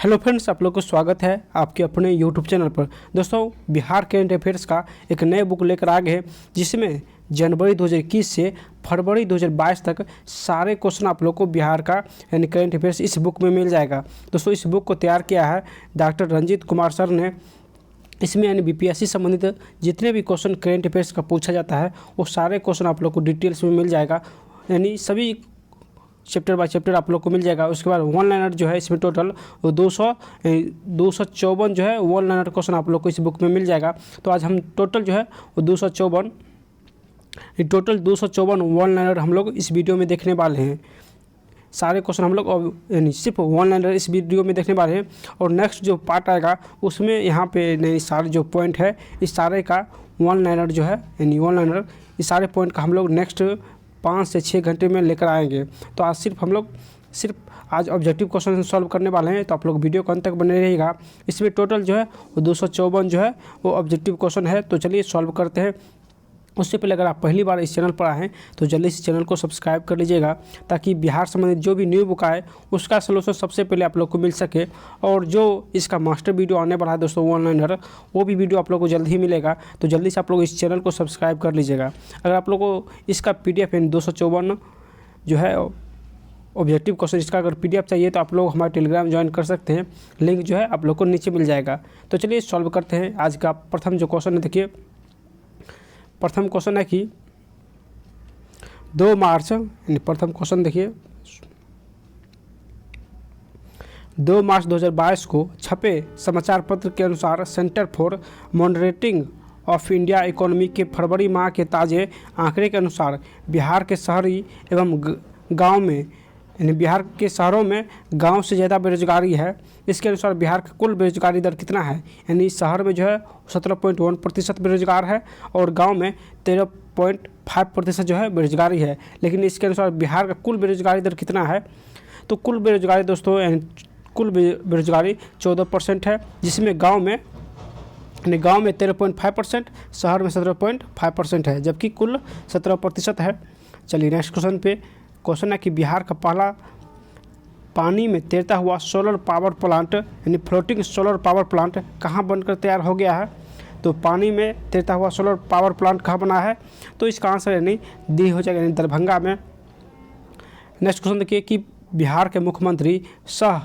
Hello friends, आप लोग को स्वागत है आपके अपने यूट्यूब चैनल पर। दोस्तों, बिहार करंट अफेयर्स का एक नए बुक लेकर आ गए हैं जिसमें जनवरी 2021 से फरवरी 2022 तक सारे क्वेश्चन आप लोग को बिहार का यानी करंट अफेयर्स इस बुक में मिल जाएगा। दोस्तों, इस बुक को तैयार किया है डॉक्टर रंजीत कुमार सर ने। इसमें यानी बीपीएससी संबंधित जितने भी क्वेश्चन करंट अफेयर्स का पूछा जाता है वो सारे क्वेश्चन आप लोग को डिटेल्स में मिल जाएगा, यानी सभी चैप्टर बाय चैप्टर आप लोग को मिल जाएगा। उसके बाद वन लाइनर जो है इसमें टोटल 254 जो है वन लाइनर क्वेश्चन आप लोग को इस बुक में मिल जाएगा। तो आज हम टोटल जो है वो 254 वन लाइनर हम लोग इस वीडियो में देखने वाले हैं। सारे क्वेश्चन हम लोग यानी सिर्फ वन लाइनर इस वीडियो में देखने वाले हैं। और नेक्स्ट जो पार्ट आएगा उसमें यहाँ पे नहीं सारे जो पॉइंट है इस सारे का वन लाइनर जो है यानी वन लाइनर इस सारे पॉइंट का हम लोग नेक्स्ट 5 से 6 घंटे में लेकर आएंगे। तो आज सिर्फ आज ऑब्जेक्टिव क्वेश्चन सॉल्व करने वाले हैं, तो आप लोग वीडियो को अंत तक बने रहिएगा। इसमें टोटल जो है वो 254 जो है वो ऑब्जेक्टिव क्वेश्चन है। तो चलिए सॉल्व करते हैं। उससे पहले अगर आप पहली बार इस चैनल पर आए हैं तो जल्दी से चैनल को सब्सक्राइब कर लीजिएगा ताकि बिहार संबंधित जो भी न्यू बुक आए उसका सलूशन सबसे पहले आप लोग को मिल सके। और जो इसका मास्टर वीडियो आने वाला है दोस्तों वन लाइनर, वो भी वीडियो आप लोग को जल्द ही मिलेगा। तो जल्दी से आप लोग इस चैनल को सब्सक्राइब कर लीजिएगा। अगर आप लोग को इसका PDF यानी 254 जो है ऑब्जेक्टिव क्वेश्चन इसका अगर PDF चाहिए तो आप लोग हमारे टेलीग्राम ज्वाइन कर सकते हैं। लिंक जो है आप लोग को नीचे मिल जाएगा। तो चलिए सॉल्व करते हैं। आज का प्रथम जो क्वेश्चन है, देखिए प्रथम क्वेश्चन है कि 2 मार्च यानी प्रथम क्वेश्चन देखिए 2 मार्च 2022 को छपे समाचार पत्र के अनुसार centre for monitoring of India economy के फरवरी माह के ताज़े आंकड़े के अनुसार बिहार के शहरी एवं गांव में यानी बिहार के शहरों में गांव से ज़्यादा बेरोजगारी है। इसके अनुसार बिहार का कुल बेरोजगारी दर कितना है, यानी शहर में जो है 17.1% बेरोजगार है और गांव में 13.5% जो है बेरोजगारी है। लेकिन इसके अनुसार बिहार का कुल बेरोजगारी दर कितना है, तो कुल बेरोजगारी दोस्तों कुल बेरोजगारी 14% है, जिसमें गाँव में 13.5%, शहर में 17.5% है, जबकि कुल 17% है। चलिए नेक्स्ट क्वेश्चन पे। क्वेश्चन है कि बिहार का पहला पानी में तैरता हुआ सोलर पावर प्लांट यानी फ्लोटिंग सोलर पावर प्लांट कहाँ बनकर तैयार हो गया है। तो पानी में तैरता हुआ सोलर पावर प्लांट कहाँ बना है, तो इसका आंसर यानी डी हो जाएगा, यानी दरभंगा में। नेक्स्ट क्वेश्चन देखिए कि बिहार के मुख्यमंत्री सह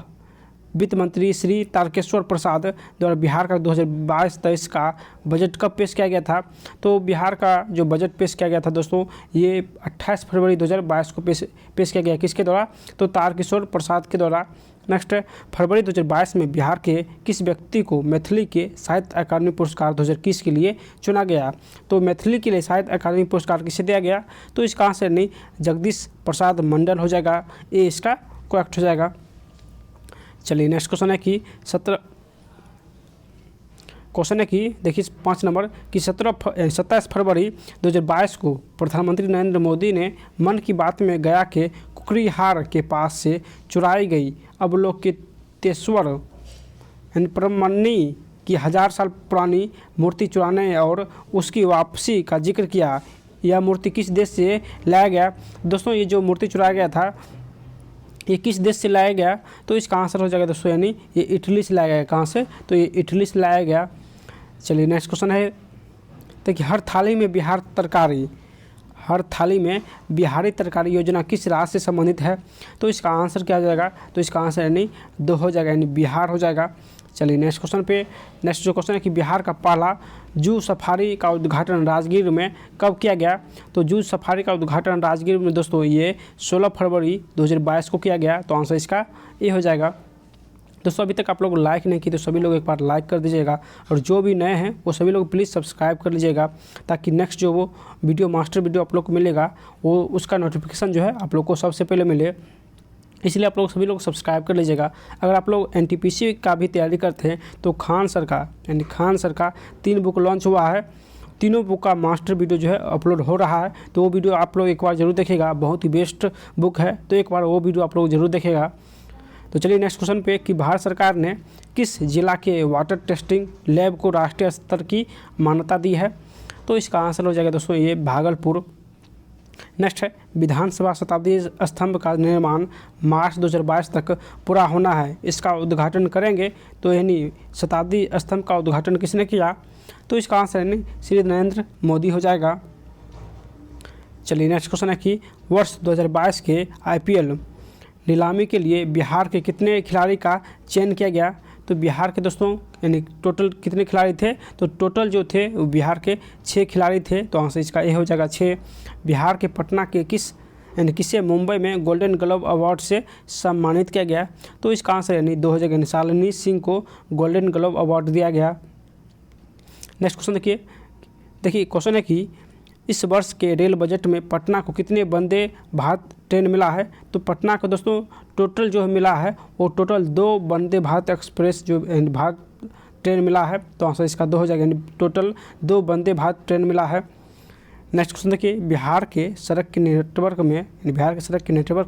वित्त मंत्री श्री तारकेश्वर प्रसाद द्वारा बिहार का 2022-23 का बजट कब पेश किया गया था। तो बिहार का जो बजट पेश किया गया था दोस्तों ये 28 फरवरी 2022 को पेश किया गया। किसके द्वारा, तो तारकेश्वर प्रसाद के द्वारा। नेक्स्ट, फरवरी 2022 में बिहार के किस व्यक्ति को मैथिली के साहित्य अकादमी पुरस्कार 2021 के लिए चुना गया। तो मैथिली के लिए साहित्य अकादमी पुरस्कार किसे दिया गया, तो इसका आंसर नहीं जगदीश प्रसाद मंडल हो जाएगा, ये इसका करेक्ट हो जाएगा। चलिए नेक्स्ट क्वेश्चन है कि 5 नंबर कि 27 फरवरी 2022 को प्रधानमंत्री नरेंद्र मोदी ने मन की बात में गया के कुकरीहार के पास से चुराई गई अवलोकितेश्वर यानी परमन्नी की 1000 साल पुरानी मूर्ति चुराने और उसकी वापसी का जिक्र किया। यह मूर्ति किस देश से लाया गया। दोस्तों, ये जो मूर्ति चुराया गया था ये किस देश से लाया गया, तो इसका आंसर हो जाएगा दोस्तों यानी ये इटली से लाया गया। कहाँ से, तो ये इटली से लाया गया। चलिए नेक्स्ट क्वेश्चन है, देखिए हर थाली में बिहारी तरकारी योजना किस राज्य से संबंधित है। तो इसका आंसर क्या हो जाएगा, तो इसका आंसर यानी 2 हो जाएगा, यानी बिहार हो जाएगा। चलिए नेक्स्ट क्वेश्चन पे। नेक्स्ट जो क्वेश्चन है कि बिहार का पहला जू सफारी का उद्घाटन राजगीर में कब किया गया। तो जू सफारी का उद्घाटन राजगीर में दोस्तों ये 16 फरवरी 2022 को किया गया। तो आंसर इसका ये हो जाएगा। दोस्तों, अभी तक आप लोग लाइक नहीं किए तो सभी लोग एक बार लाइक कर दीजिएगा और जो भी नए हैं वो सभी लोग प्लीज़ सब्सक्राइब कर लीजिएगा ताकि नेक्स्ट जो वो वीडियो मास्टर वीडियो आप लोग को मिलेगा वो उसका नोटिफिकेशन जो है आप लोग को सबसे पहले मिले, इसलिए आप लोग सभी लोग सब्सक्राइब कर लीजिएगा। अगर आप लोग NTPC का भी तैयारी करते हैं तो खान सर का 3 बुक लॉन्च हुआ है। तीनों बुक का मास्टर वीडियो जो है अपलोड हो रहा है, तो वो वीडियो आप लोग एक बार जरूर देखिएगा। बहुत ही बेस्ट बुक है, तो एक बार वो वीडियो आप लोग जरूर देखिएगा। तो चलिए नेक्स्ट क्वेश्चन पे कि भारत सरकार ने किस जिला के वाटर टेस्टिंग लैब को राष्ट्रीय स्तर की मान्यता दी है। तो इसका आंसर हो जाएगा दोस्तों ये भागलपुर। नेक्स्ट है विधानसभा शताब्दी स्तंभ का निर्माण मार्च 2022 तक पूरा होना है, इसका उद्घाटन करेंगे। तो यानी शताब्दी स्तंभ का उद्घाटन किसने किया? तो इसका आंसर यानी श्री नरेंद्र मोदी हो जाएगा। चलिए नेक्स्ट क्वेश्चन है कि वर्ष 2022 के IPL नीलामी के लिए बिहार के कितने खिलाड़ी का चयन किया गया? तो बिहार के दोस्तों यानी टोटल कितने खिलाड़ी थे? तो टोटल जो थे वो बिहार के 6 खिलाड़ी थे। तो आंसर इसका ए हो जाएगा 6। बिहार के पटना के किसे मुंबई में गोल्डन ग्लोब अवार्ड से सम्मानित किया गया? तो इसका आंसर यानी 2000 यानी शालिनी सिंह को गोल्डन ग्लोब अवार्ड दिया गया। नेक्स्ट क्वेश्चन देखिए क्वेश्चन है कि इस वर्ष के रेल बजट में पटना को कितने वंदे भारत ट्रेन मिला है? तो पटना को दोस्तों टोटल जो मिला है वो टोटल 2 वंदे भारत एक्सप्रेस जो भारत ट्रेन मिला है। तो आंसर इसका 2 हो जाएगा, यानी टोटल 2 वंदे भारत ट्रेन मिला है। नेक्स्ट क्वेश्चन देखिए बिहार के सड़क के नेटवर्क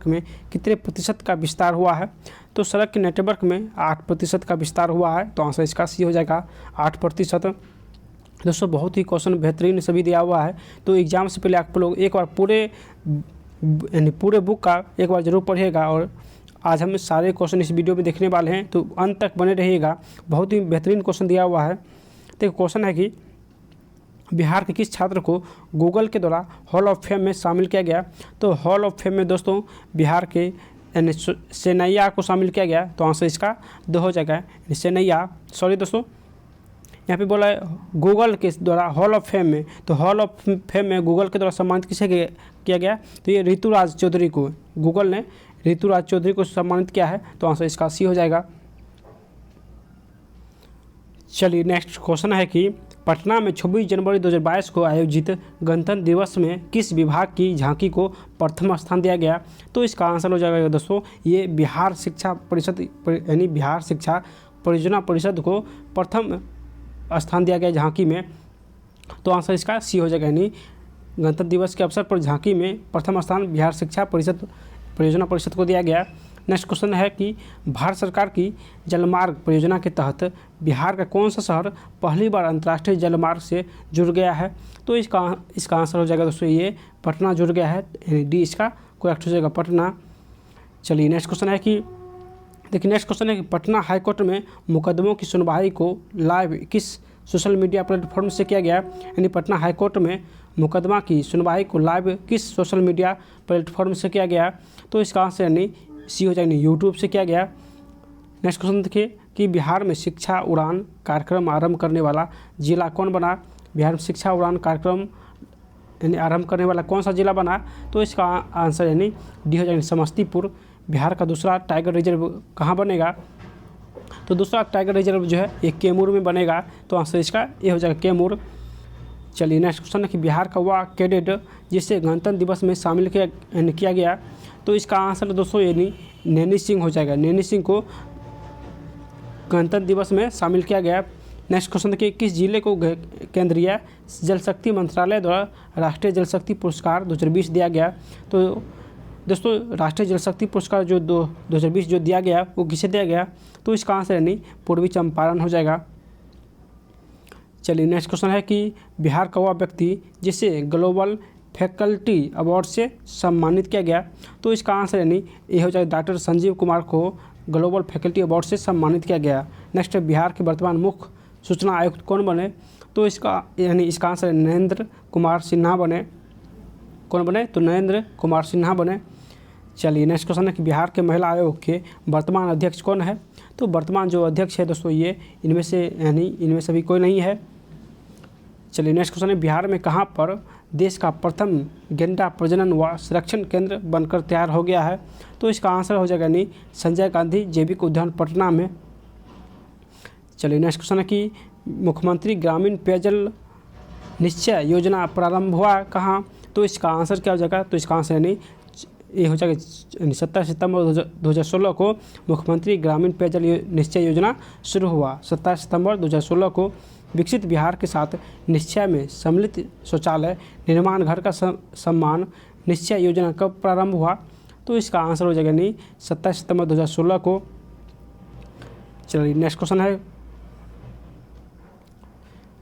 में कितने प्रतिशत का विस्तार हुआ है? तो सड़क के नेटवर्क में 8% का विस्तार हुआ है। तो आंसर इसका सी हो जाएगा 8%। दोस्तों बहुत ही क्वेश्चन बेहतरीन सभी दिया हुआ है। तो एग्जाम से पहले आप लोग एक बार पूरे बुक का एक बार जरूर पढ़िएगा। और आज हम सारे क्वेश्चन इस वीडियो में देखने वाले हैं, तो अंत तक बने रहिएगा। बहुत ही बेहतरीन क्वेश्चन दिया हुआ है। तो क्वेश्चन है कि बिहार के किस छात्र को गूगल के द्वारा हॉल ऑफ फेम में शामिल किया गया? तो हॉल ऑफ फेम में दोस्तों बिहार के सेनैया को शामिल किया गया। तो आंसर इसका 2 हो जाएगा, सेनैया। सॉरी दोस्तों, यहाँ पे बोला है गूगल के द्वारा हॉल ऑफ फेम में। तो हॉल ऑफ फेम में गूगल के द्वारा सम्मानित किसे किया गया? तो ये ऋतुराज चौधरी को, गूगल ने ऋतुराज चौधरी को सम्मानित किया है। तो आंसर इसका सी हो जाएगा। चलिए नेक्स्ट क्वेश्चन है कि पटना में 26 जनवरी 2022 को आयोजित गणतंत्र दिवस में किस विभाग की झांकी को प्रथम स्थान दिया गया? तो इसका आंसर हो जाएगा दोस्तों ये बिहार शिक्षा परिषद यानी बिहार शिक्षा परियोजना परिषद को प्रथम स्थान दिया गया झांकी में। तो आंसर इसका सी हो जाएगा, यानी गणतंत्र दिवस के अवसर पर झांकी में प्रथम स्थान बिहार शिक्षा परियोजना परिषद को दिया गया। नेक्स्ट क्वेश्चन है कि भारत सरकार की जलमार्ग परियोजना के तहत बिहार का कौन सा शहर पहली बार अंतर्राष्ट्रीय जलमार्ग से जुड़ गया है? तो इसका आंसर हो जाएगा दोस्तों ये पटना जुड़ गया है, यानी डी इसका करेक्ट हो जाएगा, पटना। चलिए नेक्स्ट क्वेश्चन है कि देखिए नेक्स्ट क्वेश्चन है कि पटना हाईकोर्ट में मुकदमों की सुनवाई को लाइव किस सोशल मीडिया प्लेटफॉर्म से किया गया? यानी पटना हाईकोर्ट में मुकदमा की सुनवाई को लाइव किस सोशल मीडिया प्लेटफॉर्म से किया गया? तो इसका आंसर यानी सी हो जाएगा, यूट्यूब से किया गया। नेक्स्ट क्वेश्चन देखिए कि बिहार में शिक्षा उड़ान कार्यक्रम आरंभ करने वाला जिला कौन बना? बिहार में शिक्षा उड़ान कार्यक्रम यानी आरंभ करने वाला कौन सा जिला बना? तो इसका आंसर यानी डी हो जाएगा, समस्तीपुर। बिहार का दूसरा टाइगर रिजर्व कहाँ बनेगा? तो दूसरा टाइगर रिजर्व जो है ये कैमूर में बनेगा। तो आंसर इसका ये हो जाएगा, कैमूर। चलिए नेक्स्ट क्वेश्चन है कि बिहार का वह कैडेट जिसे गणतंत्र दिवस में शामिल किया गया? तो इसका आंसर दोस्तों यानी नैनी सिंह हो जाएगा, नैनी सिंह को गणतंत्र दिवस में शामिल किया गया। नेक्स्ट क्वेश्चन देखिए किस जिले को केंद्रीय जल शक्ति मंत्रालय द्वारा राष्ट्रीय जल शक्ति पुरस्कार 2020 दिया गया? तो दोस्तों राष्ट्रीय जल शक्ति पुरस्कार जो 2020 जो दिया गया वो किसे दिया गया? तो इसका आंसर यानी पूर्वी चंपारण हो जाएगा। चलिए नेक्स्ट क्वेश्चन है कि बिहार का वह व्यक्ति जिसे ग्लोबल फैकल्टी अवार्ड से सम्मानित किया गया? तो इसका आंसर यानी ये हो जाएगा, डॉक्टर संजीव कुमार को ग्लोबल फैकल्टी अवार्ड से सम्मानित किया गया। नेक्स्ट बिहार के वर्तमान मुख्य सूचना आयुक्त कौन बने? तो इसका यानी इसका आंसर नरेंद्र कुमार सिन्हा बने। कौन बने? तो नरेंद्र कुमार सिन्हा बने। चलिए नेक्स्ट क्वेश्चन है कि बिहार के महिला आयोग के वर्तमान अध्यक्ष कौन है? तो वर्तमान जो अध्यक्ष है दोस्तों ये इनमें से भी कोई नहीं है। चलिए नेक्स्ट क्वेश्चन है बिहार में कहाँ पर देश का प्रथम गेंडा प्रजनन व संरक्षण केंद्र बनकर तैयार हो गया है? तो इसका आंसर हो जाएगा यानी संजय गांधी जैविक उद्यान पटना में। चलिए नेक्स्ट क्वेश्चन है कि मुख्यमंत्री ग्रामीण पेयजल निश्चय योजना प्रारंभ हुआ कहाँ? तो इसका आंसर क्या हो जाएगा? तो इसका आंसर यानी ये हो जाएगा 17 सितंबर 2016 को मुख्यमंत्री ग्रामीण पेयजल निश्चय योजना शुरू हुआ। 17 सितंबर 2016 को विकसित बिहार के साथ निश्चय में सम्मिलित शौचालय निर्माण घर का सम्मान निश्चय योजना कब प्रारंभ हुआ? तो इसका आंसर हो जाएगा नहीं 27 सितंबर 2016 को। चलिए नेक्स्ट क्वेश्चन है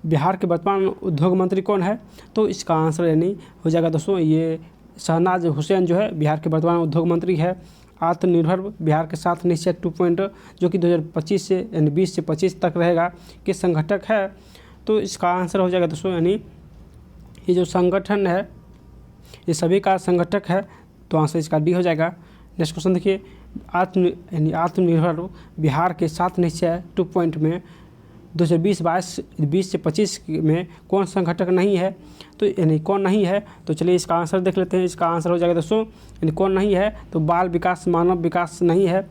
बिहार के वर्तमान उद्योग मंत्री कौन है? तो इसका आंसर यानी हो जाएगा दोस्तों ये शहनाज हुसैन जो है बिहार के वर्तमान उद्योग मंत्री है। आत्मनिर्भर बिहार के साथ निश्चय 2.0 जो कि 2025 से यानी 20 से 25 तक रहेगा कि संगठक है। तो इसका आंसर हो जाएगा दोस्तों यानी ये जो संगठन है ये सभी का संगठक है, तो आंसर इसका डी हो जाएगा। नेक्स्ट क्वेश्चन देखिए, आत्मनिर्भर बिहार के साथ निश्चय 2 में 2020 से 25 में कौन संगठक नहीं है, तो यानी कौन नहीं है, तो चलिए इसका आंसर देख लेते हैं। इसका आंसर हो जाएगा दोस्तों यानी कौन नहीं है, तो बाल विकास मानव विकास नहीं है,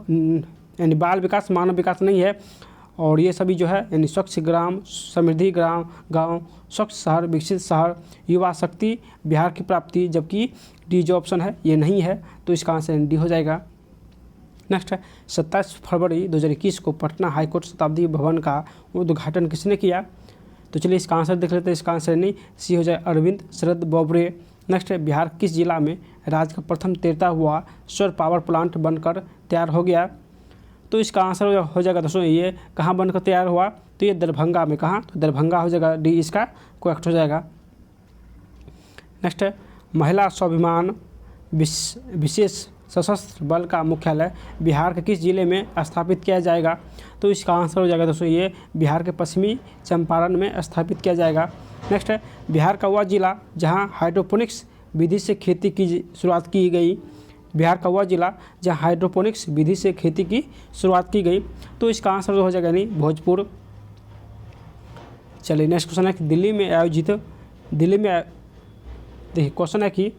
यानी बाल विकास मानव विकास नहीं है। और ये सभी जो है यानी स्वच्छ ग्राम, समृद्धि ग्राम, गाँव, स्वच्छ शहर, विकसित शहर, युवा शक्ति, बिहार की प्राप्ति, जबकि डी जो ऑप्शन है ये नहीं है, तो इसका आंसर डी हो जाएगा। नेक्स्ट है 27 फरवरी 2021 को पटना हाईकोर्ट शताब्दी भवन का उद्घाटन किसने किया, तो चलिए इसका आंसर देख लेते हैं। इसका आंसर नहीं सी हो जाए अरविंद शरद बोबड़े। नेक्स्ट है बिहार किस जिला में राज्य का प्रथम तैरता हुआ सौर पावर प्लांट बनकर तैयार हो गया, तो इसका आंसर हो जाएगा दोस्तों ये कहाँ बनकर तैयार हुआ, तो ये दरभंगा में। कहाँ, तो दरभंगा हो जाएगा, डी इसका करेक्ट हो जाएगा। नेक्स्ट है महिला स्वाभिमान विशेष सशस्त्र बल का मुख्यालय बिहार के किस जिले में स्थापित किया जाएगा, तो इसका आंसर हो जाएगा दोस्तों ये बिहार के पश्चिमी चंपारण में स्थापित किया जाएगा। नेक्स्ट है बिहार का वह जिला जहां हाइड्रोपोनिक्स विधि से खेती की शुरुआत की गई, बिहार का वह जिला जहां हाइड्रोपोनिक्स विधि से खेती की शुरुआत की गई, तो इसका आंसर हो जाएगा नहीं भोजपुर। चलिए नेक्स्ट क्वेश्चन है कि देखिए क्वेश्चन है कि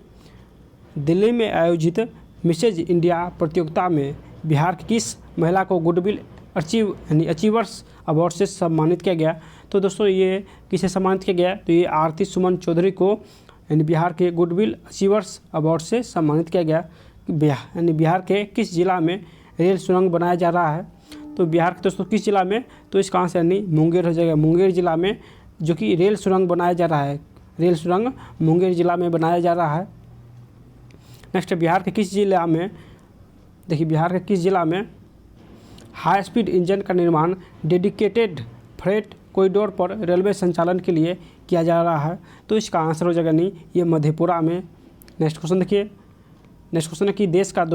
दिल्ली में आयोजित मिसेज इंडिया प्रतियोगिता में बिहार की किस महिला को गुडविल अचीवर्स अवार्ड से सम्मानित किया गया, तो दोस्तों ये किसे सम्मानित किया गया, तो ये आरती सुमन चौधरी को यानी बिहार के गुडविल अचीवर्स अवार्ड से सम्मानित किया गया। यानी बिहार के किस जिला में रेल सुरंग बनाया जा रहा है, तो बिहार के दोस्तों किस जिला में, तो इसका आंसर यानी मुंगेर हो जाएगा। मुंगेर जिला में जो कि रेल सुरंग बनाया जा रहा है, रेल सुरंग मुंगेर जिला में बनाया जा रहा है। नेक्स्ट बिहार के किस जिला में, देखिए बिहार के किस जिला में हाई स्पीड इंजन का निर्माण डेडिकेटेड फ्रेट कॉरिडोर पर रेलवे संचालन के लिए किया जा रहा है, तो इसका आंसर हो जाएगा नहीं ये मधेपुरा में। नेक्स्ट क्वेश्चन देखिए, नेक्स्ट क्वेश्चन है कि देश का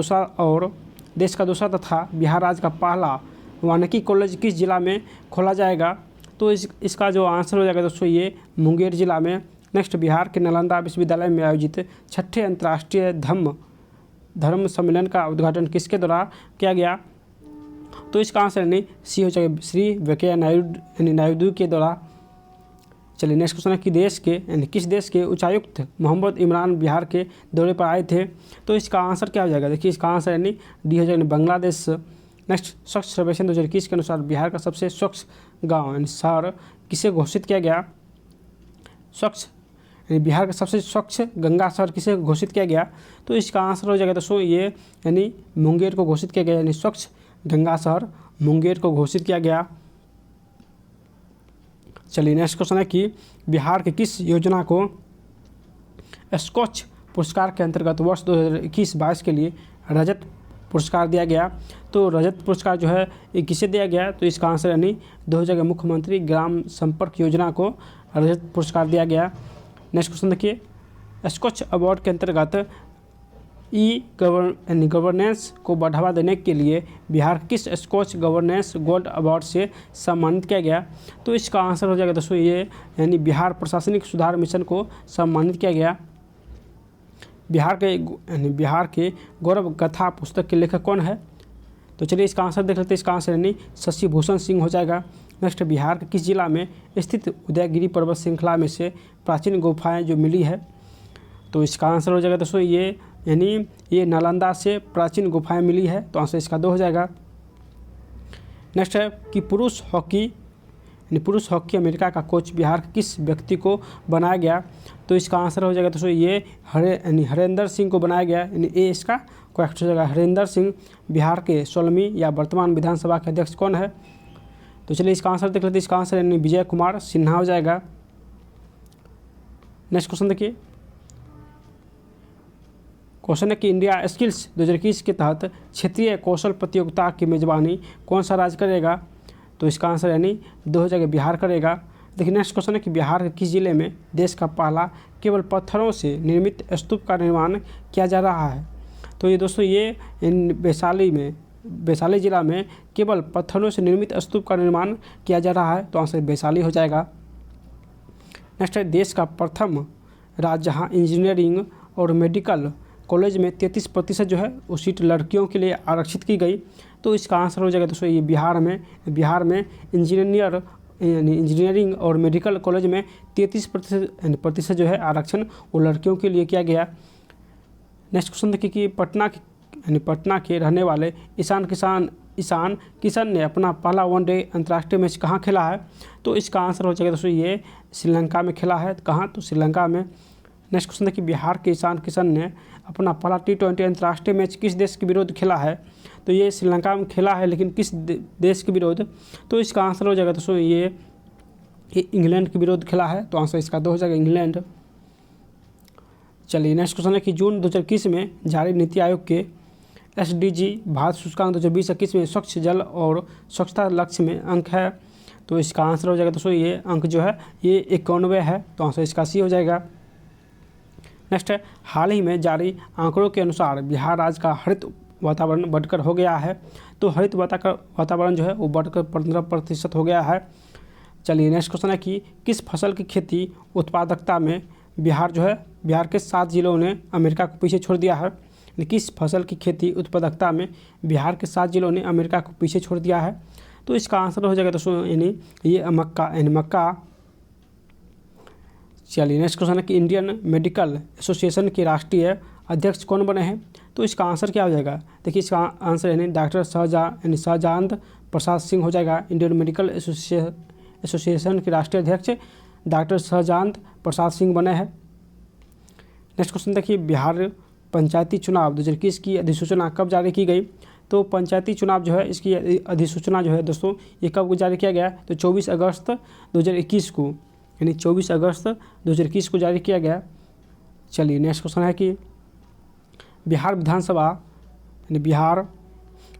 दूसरा तथा बिहार राज्य का पहला वानिकी कॉलेज किस जिला में खोला जाएगा, तो इसका जो आंसर हो जाएगा दोस्तों ये मुंगेर जिला में। नेक्स्ट बिहार के नालंदा विश्वविद्यालय में आयोजित 6ठे अंतर्राष्ट्रीय धर्म सम्मेलन का उद्घाटन किसके द्वारा किया गया, तो इसका आंसर नहीं सी हो जाएगा श्री वेंकैया नायडू के द्वारा। चलिए नेक्स्ट क्वेश्चन है कि किस देश के उच्चायुक्त मोहम्मद इमरान बिहार के दौरे पर आए थे, तो इसका आंसर क्या हो जाएगा, देखिए इसका आंसर यानी डी हो जाएगा बांग्लादेश। नेक्स्ट स्वच्छ सर्वेक्षण 2021 के अनुसार बिहार का सबसे स्वच्छ गाँव यानी शहर किसे घोषित किया गया, बिहार का सबसे स्वच्छ गंगा शहर किसे घोषित किया गया, तो इसका आंसर हो जाएगा दोस्तों ये यानी मुंगेर को घोषित किया गया, यानी स्वच्छ गंगा शहर मुंगेर को घोषित किया गया। चलिए नेक्स्ट क्वेश्चन है कि बिहार के किस योजना को स्कॉच पुरस्कार के अंतर्गत वर्ष 2021-22 के लिए रजत पुरस्कार दिया गया, तो रजत पुरस्कार जो है ये किसे दिया गया, तो इसका आंसर यानी 2000 मुख्यमंत्री ग्राम संपर्क योजना को रजत पुरस्कार दिया गया। नेक्स्ट क्वेश्चन देखिए, स्कॉच अवार्ड के अंतर्गत गवर्नेंस को बढ़ावा देने के लिए बिहार किस स्कॉच गवर्नेंस गोल्ड अवार्ड से सम्मानित किया गया, तो इसका आंसर हो जाएगा दोस्तों ये यानी बिहार प्रशासनिक सुधार मिशन को सम्मानित किया गया। बिहार के गौरव गाथा पुस्तक के लेखक कौन है, तो चलिए इसका आंसर देख लेते हैं। इसका आंसर यानी शशि भूषण सिंह हो जाएगा। नेक्स्ट बिहार के किस जिला में स्थित उदयगिरी पर्वत श्रृंखला में से प्राचीन गुफाएं जो मिली है, तो इसका आंसर हो जाएगा दोस्तों ये यानी ये नालंदा से प्राचीन गुफाएं मिली है, तो आंसर इसका 2 हो जाएगा। नेक्स्ट है कि पुरुष हॉकी अमेरिका का कोच बिहार के किस व्यक्ति को बनाया गया, तो इसका आंसर हो जाएगा दोस्तों ये हरेंद्र सिंह को बनाया गया, यानी ए इसका करेक्ट हो जाएगा। हरेंद्र सिंह बिहार के 16वीं या वर्तमान विधानसभा के अध्यक्ष कौन है, तो चलिए इसका आंसर देख लेते हैं। इसका आंसर यानी विजय कुमार सिन्हा हो जाएगा। नेक्स्ट क्वेश्चन देखिए, क्वेश्चन है कि इंडिया स्किल्स 2021 के तहत क्षेत्रीय कौशल प्रतियोगिता की मेजबानी कौन सा राज्य करेगा, तो इसका आंसर यानी 2 हो जाएगा बिहार करेगा। देखिए नेक्स्ट क्वेश्चन है कि बिहार के किस जिले में देश का पहला केवल पत्थरों से निर्मित स्तूप का निर्माण किया जा रहा है? तो ये दोस्तों ये वैशाली जिला में केवल पत्थरों से निर्मित स्तूप का निर्माण किया जा रहा है, तो आंसर वैशाली हो जाएगा। नेक्स्ट है देश का प्रथम राज्य जहाँ इंजीनियरिंग और मेडिकल कॉलेज में 33% जो है वो सीट लड़कियों के लिए आरक्षित की गई, तो इसका आंसर हो जाएगा दोस्तों ये बिहार में इंजीनियरिंग और मेडिकल कॉलेज में 33% जो है आरक्षण वो लड़कियों के लिए किया गया। नेक्स्ट क्वेश्चन देखिए कि पटना के रहने वाले ईशान किशन ने अपना पहला वनडे अंतर्राष्ट्रीय मैच कहाँ खेला है? तो इसका आंसर हो जाएगा दोस्तों ये श्रीलंका में खेला है। कहाँ? तो श्रीलंका में। नेक्स्ट क्वेश्चन देखिए बिहार के ईशान किशन ने अपना पहला T20 अंतर्राष्ट्रीय मैच किस देश के विरुद्ध खेला है? तो ये श्रीलंका में खेला है, लेकिन किस देश के विरुद्ध? तो इसका आंसर हो जाएगा दोस्तों ये इंग्लैंड के विरुद्ध खेला है, तो आंसर इसका 2 हो जाएगा इंग्लैंड। चलिए नेक्स्ट क्वेश्चन है कि जून 2021 में जारी नीति आयोग के SDG भारत सूचकांक 2020-21 में स्वच्छ जल और स्वच्छता लक्ष्य में अंक है, तो इसका आंसर हो जाएगा दोस्तों ये अंक जो है ये 91 है, तो आंसर इसका C हो जाएगा। नेक्स्ट है हाल ही में जारी आंकड़ों के अनुसार बिहार राज्य का हरित वातावरण बढ़कर हो गया है, तो हरित वातावरण जो है वो बढ़कर 15% हो गया है। चलिए नेक्स्ट क्वेश्चन है कि किस फसल की खेती उत्पादकता में बिहार के 7 जिलों ने अमेरिका को पीछे छोड़ दिया है? किस फसल की खेती उत्पादकता में बिहार के 7 जिलों ने अमेरिका को पीछे छोड़ दिया है? तो इसका आंसर हो जाएगा दोस्तों ये मक्का। चलिए नेक्स्ट क्वेश्चन है कि इंडियन मेडिकल एसोसिएशन के राष्ट्रीय अध्यक्ष कौन बने हैं? तो इसका आंसर क्या हो जाएगा? देखिए इसका आंसर डॉक्टर शाहजहां प्रसाद सिंह हो जाएगा। इंडियन मेडिकल एसोसिएशन के राष्ट्रीय अध्यक्ष डॉक्टर शाहजहां प्रसाद सिंह बने हैं। नेक्स्ट क्वेश्चन देखिए बिहार पंचायती चुनाव 2021 की अधिसूचना कब जारी की गई? तो पंचायती चुनाव जो है इसकी अधिसूचना जो है दोस्तों ये कब जारी किया गया? तो 24 अगस्त 2021 को, यानी 24 अगस्त 2021 को जारी किया गया। चलिए नेक्स्ट क्वेश्चन है कि बिहार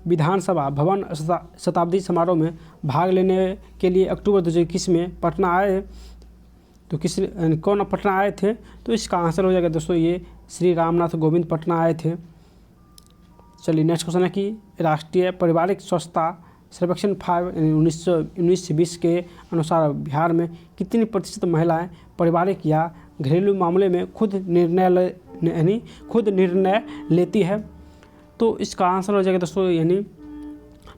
विधानसभा भवन शताब्दी समारोह में भाग लेने के लिए अक्टूबर 2021 में पटना आए, तो कौन पटना आए थे? तो इसका आंसर हो जाएगा दोस्तों ये श्री रामनाथ कोविंद पटना आए थे। चलिए नेक्स्ट क्वेश्चन है कि राष्ट्रीय पारिवारिक स्वच्छता सर्वेक्षण 1920 के अनुसार बिहार में कितनी प्रतिशत महिलाएं पारिवारिक या घरेलू मामले में खुद निर्णय लेती है? तो इसका आंसर हो जाएगा दोस्तों यानी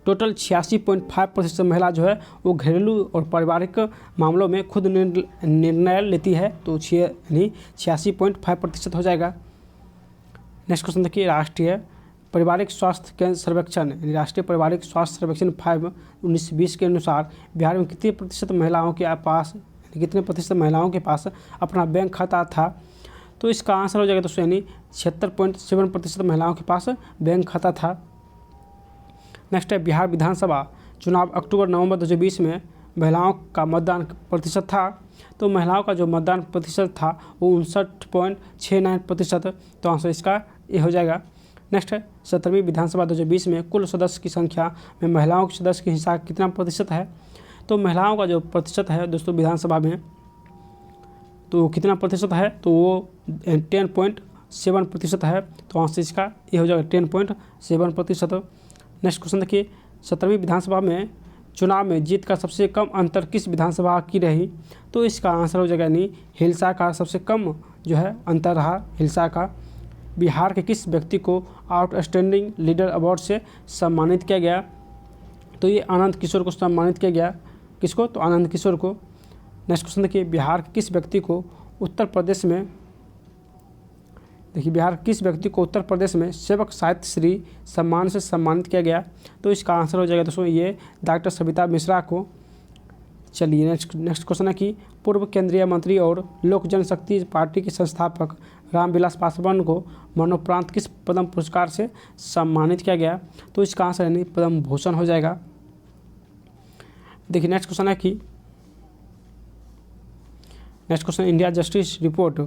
टोटल 86.5% महिला जो है वो घरेलू और पारिवारिक मामलों में खुद निर्णय लेती है, तो 86.5% हो जाएगा। नेक्स्ट क्वेश्चन देखिए राष्ट्रीय पारिवारिक स्वास्थ्य केंद्र सर्वेक्षण राष्ट्रीय पारिवारिक स्वास्थ्य सर्वेक्षण 1920 के अनुसार बिहार में कितने प्रतिशत महिलाओं के पास अपना बैंक खाता था? तो इसका आंसर हो जाएगा दोस्तों यानी 76.7% महिलाओं के पास बैंक खाता था। नेक्स्ट है बिहार विधानसभा चुनाव अक्टूबर-नवंबर 2020 में महिलाओं का मतदान प्रतिशत था, तो महिलाओं का जो मतदान प्रतिशत था वो 59.69%, तो आंसर इसका ये हो जाएगा। नेक्स्ट है 17वीं विधानसभा 2020 में कुल सदस्य की संख्या में महिलाओं के सदस्य की हिस्सा कितना प्रतिशत है? तो महिलाओं का जो प्रतिशत है दोस्तों विधानसभा में तो कितना प्रतिशत है? तो वो 10.7% है, तो आंसर इसका ये हो जाएगा 10.7%। नेक्स्ट क्वेश्चन देखिए 17वीं विधानसभा में चुनाव में जीत का सबसे कम अंतर किस विधानसभा की रही? तो इसका आंसर हो जाएगा यानी हिलसा का सबसे कम जो है अंतर रहा हिलसा का। बिहार के किस व्यक्ति को आउटस्टैंडिंग लीडर अवार्ड से सम्मानित किया गया? तो ये आनंद किशोर को सम्मानित किया गया। किसको? तो आनंद किशोर को। नेक्स्ट क्वेश्चन देखिए बिहार के किस व्यक्ति को उत्तर प्रदेश में सेवक साहित्य श्री सम्मान से सम्मानित किया गया? तो इसका आंसर हो जाएगा दोस्तों ये डॉक्टर सविता मिश्रा को। चलिए नेक्स्ट क्वेश्चन है कि पूर्व केंद्रीय मंत्री और लोक जनशक्ति पार्टी के संस्थापक रामविलास पासवान को मरणोपरांत किस पद्म पुरस्कार से सम्मानित किया गया? तो इसका आंसर यानी पद्म भूषण हो जाएगा। देखिए next question India justice report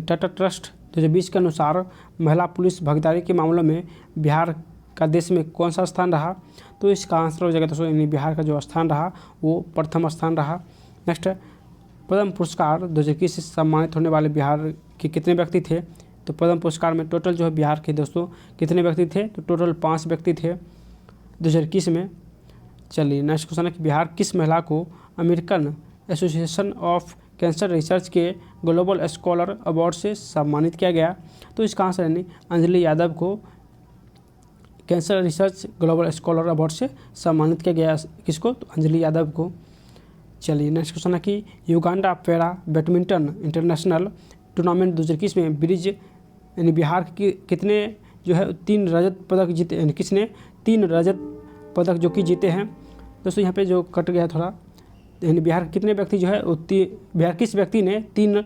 Tata trust 2020 के अनुसार महिला पुलिस भागीदारी के मामलों में बिहार का देश में कौन सा स्थान रहा? तो इसका आंसर हो जाएगा दोस्तों यानी बिहार का जो स्थान रहा वो प्रथम स्थान रहा। नेक्स्ट है पद्म पुरस्कार 2021 से सम्मानित होने वाले बिहार के कितने व्यक्ति थे। तो पद्म पुरस्कार में टोटल जो है बिहार के दोस्तों कितने व्यक्ति थे, तो टोटल 5 व्यक्ति थे 2021 में। चलिए नेक्स्ट क्वेश्चन है कि बिहार किस महिला को American association of cancer research के ग्लोबल स्कॉलर अवार्ड से सम्मानित किया गया। तो इसका आंसर यानी अंजलि यादव को cancer research global scholar award से सम्मानित किया गया। किसको, तो अंजलि यादव को। चलिए नेक्स्ट क्वेश्चन है कि Uganda para badminton international tournament 2021 में ब्रिज यानी बिहार की कितने जो है 3 रजत पदक जीते, यानी किसने 3 रजत पदक जो कि जीते हैं। दोस्तों यहाँ पे जो कट गया थोड़ा, यानी बिहार कितने व्यक्ति जो है बिहार किस व्यक्ति ने 3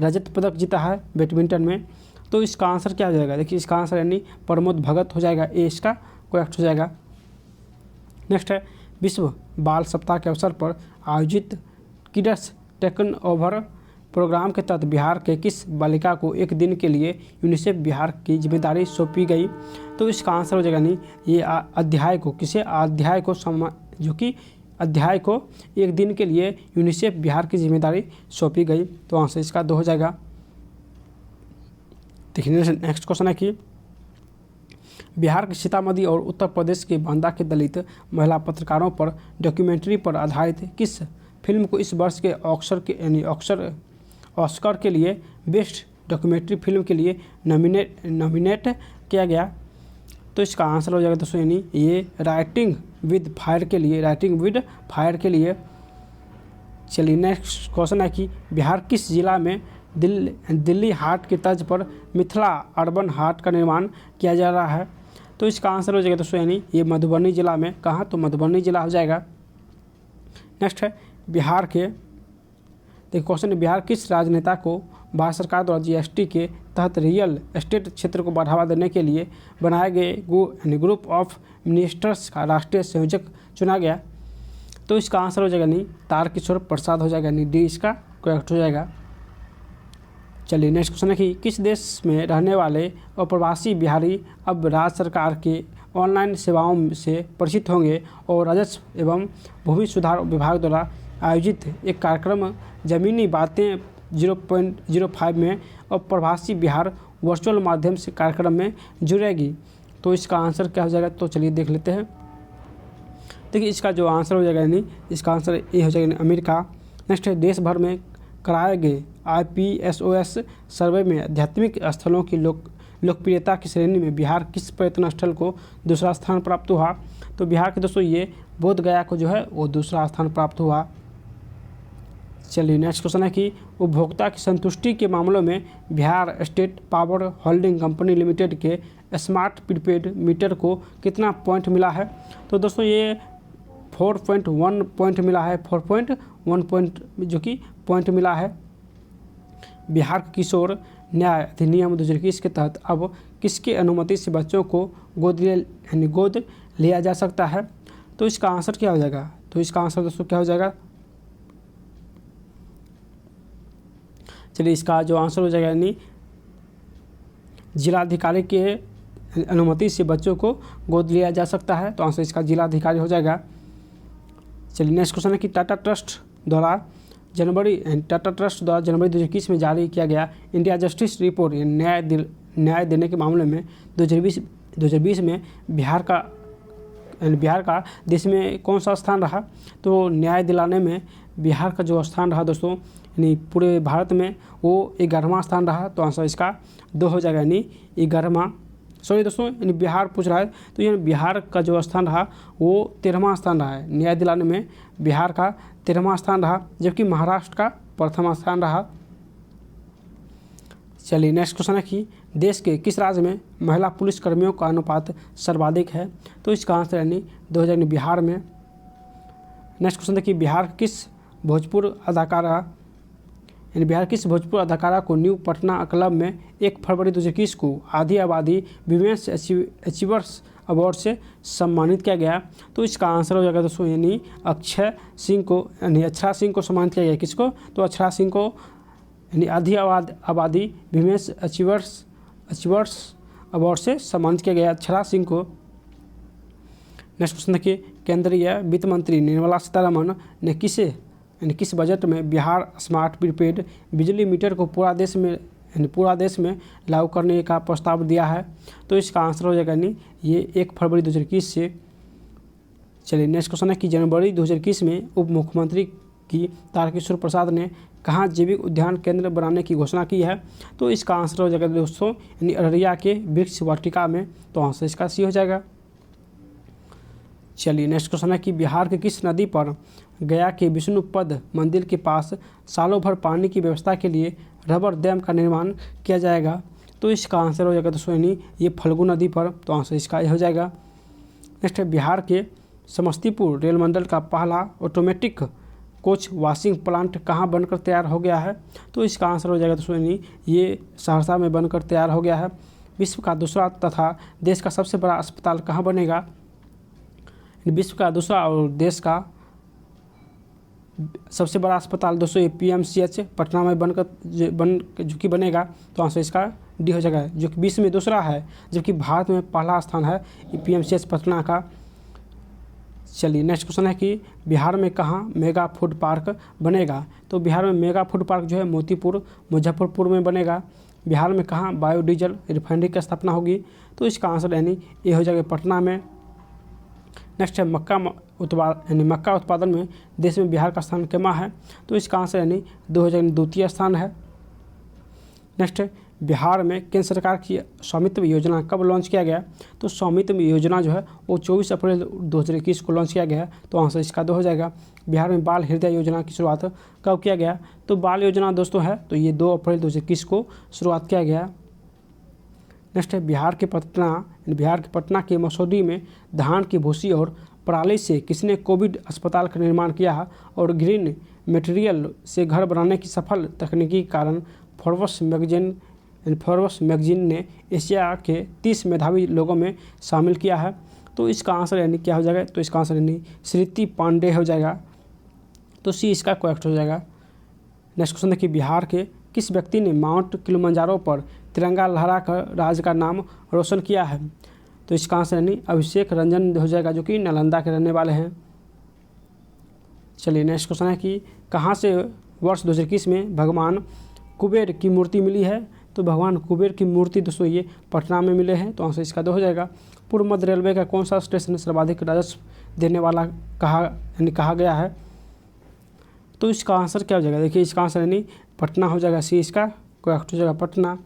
रजत पदक जीता है बैडमिंटन में। तो इसका आंसर क्या हो जाएगा, देखिए इसका आंसर यानी प्रमोद भगत हो जाएगा, ये इसका करेक्ट हो जाएगा। नेक्स्ट है विश्व बाल सप्ताह के अवसर पर आयोजित किड्स टेकन ओवर प्रोग्राम के तहत बिहार के किस बालिका को एक दिन के लिए यूनिसेफ बिहार की जिम्मेदारी सौंपी गई। तो इसका आंसर हो जाएगा नहीं, ये अध्याय को किसे अध्याय को जो कि अध्याय को एक दिन के लिए यूनिसेफ बिहार की जिम्मेदारी सौंपी गई। तो आंसर इसका 2 हो जाएगा। देखिए नेक्स्ट क्वेश्चन है कि बिहार के सीतामढ़ी और उत्तर प्रदेश के बांदा के दलित महिला पत्रकारों पर डॉक्यूमेंट्री पर आधारित किस फिल्म को इस वर्ष के ऑस्कर के लिए बेस्ट डॉक्यूमेंट्री फिल्म के लिए नॉमिनेट किया गया। तो इसका आंसर हो जाएगा दोस्तों यानी ये राइटिंग विद फायर के लिए। चलिए नेक्स्ट क्वेश्चन है कि बिहार किस जिला में दिल्ली हाट की तर्ज पर मिथिला अर्बन हाट का निर्माण किया जा रहा है। तो इसका आंसर हो जाएगा दोस्तों यानी ये मधुबनी जिला में, कहाँ, तो मधुबनी जिला हो जाएगा। नेक्स्ट है बिहार के देखिए क्वेश्चन, बिहार किस राजनेता को भारत सरकार द्वारा जीएसटी के तहत रियल एस्टेट क्षेत्र को बढ़ावा देने के लिए बनाए गए ग्रुप ऑफ मिनिस्टर्स का राष्ट्रीय संयोजक चुना गया। तो इसका आंसर हो जाएगा नहीं तारकिशोर प्रसाद हो जाएगा, नहीं डी इसका करेक्ट हो जाएगा। चलिए नेक्स्ट क्वेश्चन है कि किस देश में रहने वाले अप्रवासी बिहारी अब राज्य सरकार के ऑनलाइन सेवाओं से परिचित होंगे और राजस्व एवं भूमि सुधार विभाग द्वारा आयोजित एक कार्यक्रम ज़मीनी बातें 0.05 में अप्रवासी बिहार वर्चुअल माध्यम से कार्यक्रम में जुड़ेगी। तो इसका आंसर क्या हो जाएगा, तो चलिए देख लेते हैं। देखिए इसका जो आंसर हो जाएगा यानी इसका आंसर ये हो जाएगा अमेरिका। नेक्स्ट है देश भर में कराए गए IPSOS सर्वे में आध्यात्मिक स्थलों की लोकप्रियता की श्रेणी में बिहार किस पर्यटन स्थल को दूसरा स्थान प्राप्त हुआ। तो बिहार के दोस्तों ये बोध गया को जो है वो दूसरा स्थान प्राप्त हुआ। चलिए नेक्स्ट क्वेश्चन है कि उपभोक्ता की संतुष्टि के मामलों में Bihar state power holding company limited के स्मार्ट प्रीपेड मीटर को कितना पॉइंट मिला है। तो दोस्तों ये 4.1 पॉइंट मिला है, 4.1 पॉइंट जो कि पॉइंट मिला है। बिहार किशोर न्याय अधिनियम 2021 के तहत अब किसकी अनुमति से बच्चों को गोद लिया जा सकता है। तो इसका आंसर क्या हो जाएगा, तो इसका आंसर दोस्तों क्या हो जाएगा, चलिए इसका जो आंसर हो जाएगा यानी जिलाधिकारी के अनुमति से बच्चों को गोद लिया जा सकता है। तो आंसर इसका जिलाधिकारी हो जाएगा। चलिए नेक्स्ट क्वेश्चन है कि टाटा ट्रस्ट द्वारा जनवरी 2021 में जारी किया गया इंडिया जस्टिस रिपोर्ट न्याय देने के मामले में 2020 में बिहार का देश में कौन सा स्थान रहा। तो न्याय दिलाने में बिहार का जो स्थान रहा दोस्तों यानी पूरे भारत में वो 11वां स्थान रहा। तो आंसर इसका 2 हो जाएगा यानी 11वां। सॉरी दोस्तों यानी बिहार पूछ रहा है, तो यानी बिहार का जो स्थान रहा वो 13वां स्थान रहा है। न्याय दिलाने में बिहार का 13वां स्थान रहा, जबकि महाराष्ट्र का प्रथम स्थान रहा। चलिए नेक्स्ट क्वेश्चन है कि देश के किस राज्य में महिला पुलिस कर्मियों का अनुपात सर्वाधिक है। तो इसका आंसर यानी 2000 बिहार में। नेक्स्ट क्वेश्चन है कि बिहार किस भोजपुर अदाकारा को न्यू पटना क्लब में 1 फरवरी 2021 को आधी आबादी विमेंस अचीवर्स अवार्ड से सम्मानित किया गया। तो इसका आंसर हो जाएगा दोस्तों यानी अक्षरा सिंह को सम्मानित किया गया। किसको, तो अक्षरा सिंह को यानी आधी आबादी विमेंस अचीवर्स अवार्ड से सम्मानित किया गया अक्षरा सिंह को। नेक्स्ट क्वेश्चन देखिए, केंद्रीय वित्त मंत्री निर्मला सीतारमण ने किसे यानी किस बजट में बिहार स्मार्ट प्रीपेड बिजली मीटर को पूरा देश में लागू करने का प्रस्ताव दिया है? तो इसका आंसर हो जाएगा यानी ये 1 फरवरी 2021 से। चलिए नेक्स्ट क्वेश्चन है कि जनवरी 2021 में उप मुख्यमंत्री की तारकिशोर प्रसाद ने कहाँ जैविक उद्यान केंद्र बनाने की घोषणा की है? तो इसका आंसर हो जाएगा दोस्तों यानी अररिया के वृक्ष वाटिका में। तो आंसर इसका सी हो जाएगा। चलिए नेक्स्ट क्वेश्चन है कि बिहार के किस नदी पर गया के विष्णुपद मंदिर के पास सालों भर पानी की व्यवस्था के लिए रबर डैम का निर्माण किया जाएगा? तो इसका आंसर हो जाएगा दोस्तों यानी ये फल्गु नदी पर। तो आंसर इसका हो जाएगा। नेक्स्ट है बिहार के समस्तीपुर रेल मंडल का पहला ऑटोमेटिक कोच वॉशिंग प्लांट कहाँ बनकर तैयार हो गया है? तो इसका आंसर हो जाएगा दोस्तों यानी ये सहरसा में बनकर तैयार हो गया है। विश्व का दूसरा तथा देश का सबसे बड़ा अस्पताल कहाँ बनेगा? विश्व का दूसरा और देश का सबसे बड़ा अस्पताल दोस्तों ये PMCH पटना में जो कि बनेगा। तो आंसर इसका डी हो जाएगा, जो कि विश्व में दूसरा है जबकि भारत में पहला स्थान है ये PMCH पटना का। चलिए नेक्स्ट क्वेश्चन है कि बिहार में कहाँ मेगा फूड पार्क बनेगा? तो बिहार में मेगा फूड पार्क जो है मोतीपुर मुजफ्फरपुर में बनेगा। बिहार में कहाँ बायोडीजल रिफाइनरी की स्थापना होगी? तो इसका आंसर यानी ये हो जाएगा पटना में। नेक्स्ट है मक्का उत्पादन में देश में बिहार का स्थान केमा है? तो इसका आंसर यानी 2022 स्थान है। नेक्स्ट है बिहार में केंद्र सरकार की स्वामित्व योजना कब लॉन्च किया गया? तो स्वामित्व योजना जो है वो 24 अप्रैल 2021 को लॉन्च किया गया है। तो आंसर इसका 2 हो जाएगा। बिहार में बाल हृदय योजना की शुरुआत कब किया गया? तो बाल योजना दोस्तों है तो ये 2 अप्रैल 2021 को शुरुआत किया गया। नेक्स्ट है बिहार के पटना के मसौदी में धान की भूसी और पराली से किसने कोविड अस्पताल का निर्माण किया है? और ग्रीन मटेरियल से घर बनाने की सफल तकनीकी के कारण फोर्ब्स मैगजीन ने एशिया के 30 मेधावी लोगों में शामिल किया है। तो इसका आंसर यानी क्या हो जाएगा? तो इसका आंसर यानी स्मृति पांडे हो जाएगा। तो सी इसका करेक्ट हो जाएगा। नेक्स्ट क्वेश्चन है कि बिहार के किस व्यक्ति ने माउंट किलिमंजारो पर तिरंगा लहराकर राज्य का नाम रोशन किया है? तो इसका आंसर यानी अभिषेक रंजन हो जाएगा जो कि नालंदा के रहने वाले हैं। चलिए नेक्स्ट क्वेश्चन है कि कहाँ से वर्ष 2021 में भगवान कुबेर की मूर्ति मिली है? तो भगवान कुबेर की मूर्ति दोस्तों ये पटना में मिले हैं। तो आंसर इसका 2 हो जाएगा। पूर्व मध्य रेलवे का कौन सा स्टेशन सर्वाधिक राजस्व देने वाला कहा गया है? तो इसका आंसर क्या हो जाएगा? देखिए इसका आंसर यानी पटना हो जाएगा। सी इसका करेक्ट हो जाएगा पटना।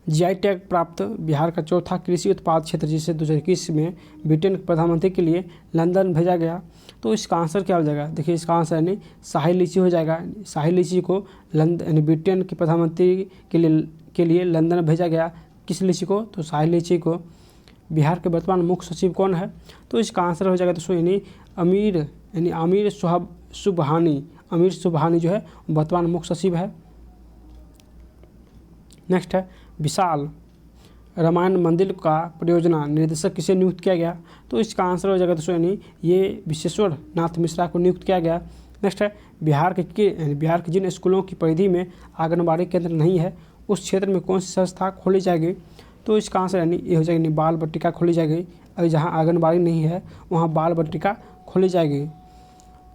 GI टैग प्राप्त बिहार का चौथा कृषि उत्पाद क्षेत्र जिसे 2021 में ब्रिटेन के प्रधानमंत्री के लिए लंदन भेजा गया। तो इसका आंसर क्या हो जाएगा? देखिए इसका आंसर यानी शाही लीची हो जाएगा। शाही लीची को यानी ब्रिटेन के प्रधानमंत्री के लिए लंदन भेजा गया। किस लीची को? तो शाही लीची को। बिहार के वर्तमान मुख्य सचिव कौन है? तो इसका आंसर हो जाएगा दोस्तों यानी आमिर सुबहानी जो है वर्तमान मुख्य सचिव है। नेक्स्ट है विशाल रामायण मंदिर का परियोजना निर्देशक किसे नियुक्त किया गया? तो इसका आंसर हो जाएगा दोस्तों यानी ये विश्वेश्वर नाथ मिश्रा को नियुक्त किया गया। नेक्स्ट है बिहार के जिन स्कूलों की परिधि में आंगनबाड़ी केंद्र नहीं है उस क्षेत्र में कौन सी संस्था खोली जाएगी? तो इसका आंसर यानी ये हो जाएगी बाल बटिका खोली जाएगी। और जहाँ आंगनबाड़ी नहीं है वहाँ बाल बटिका खोली जाएगी।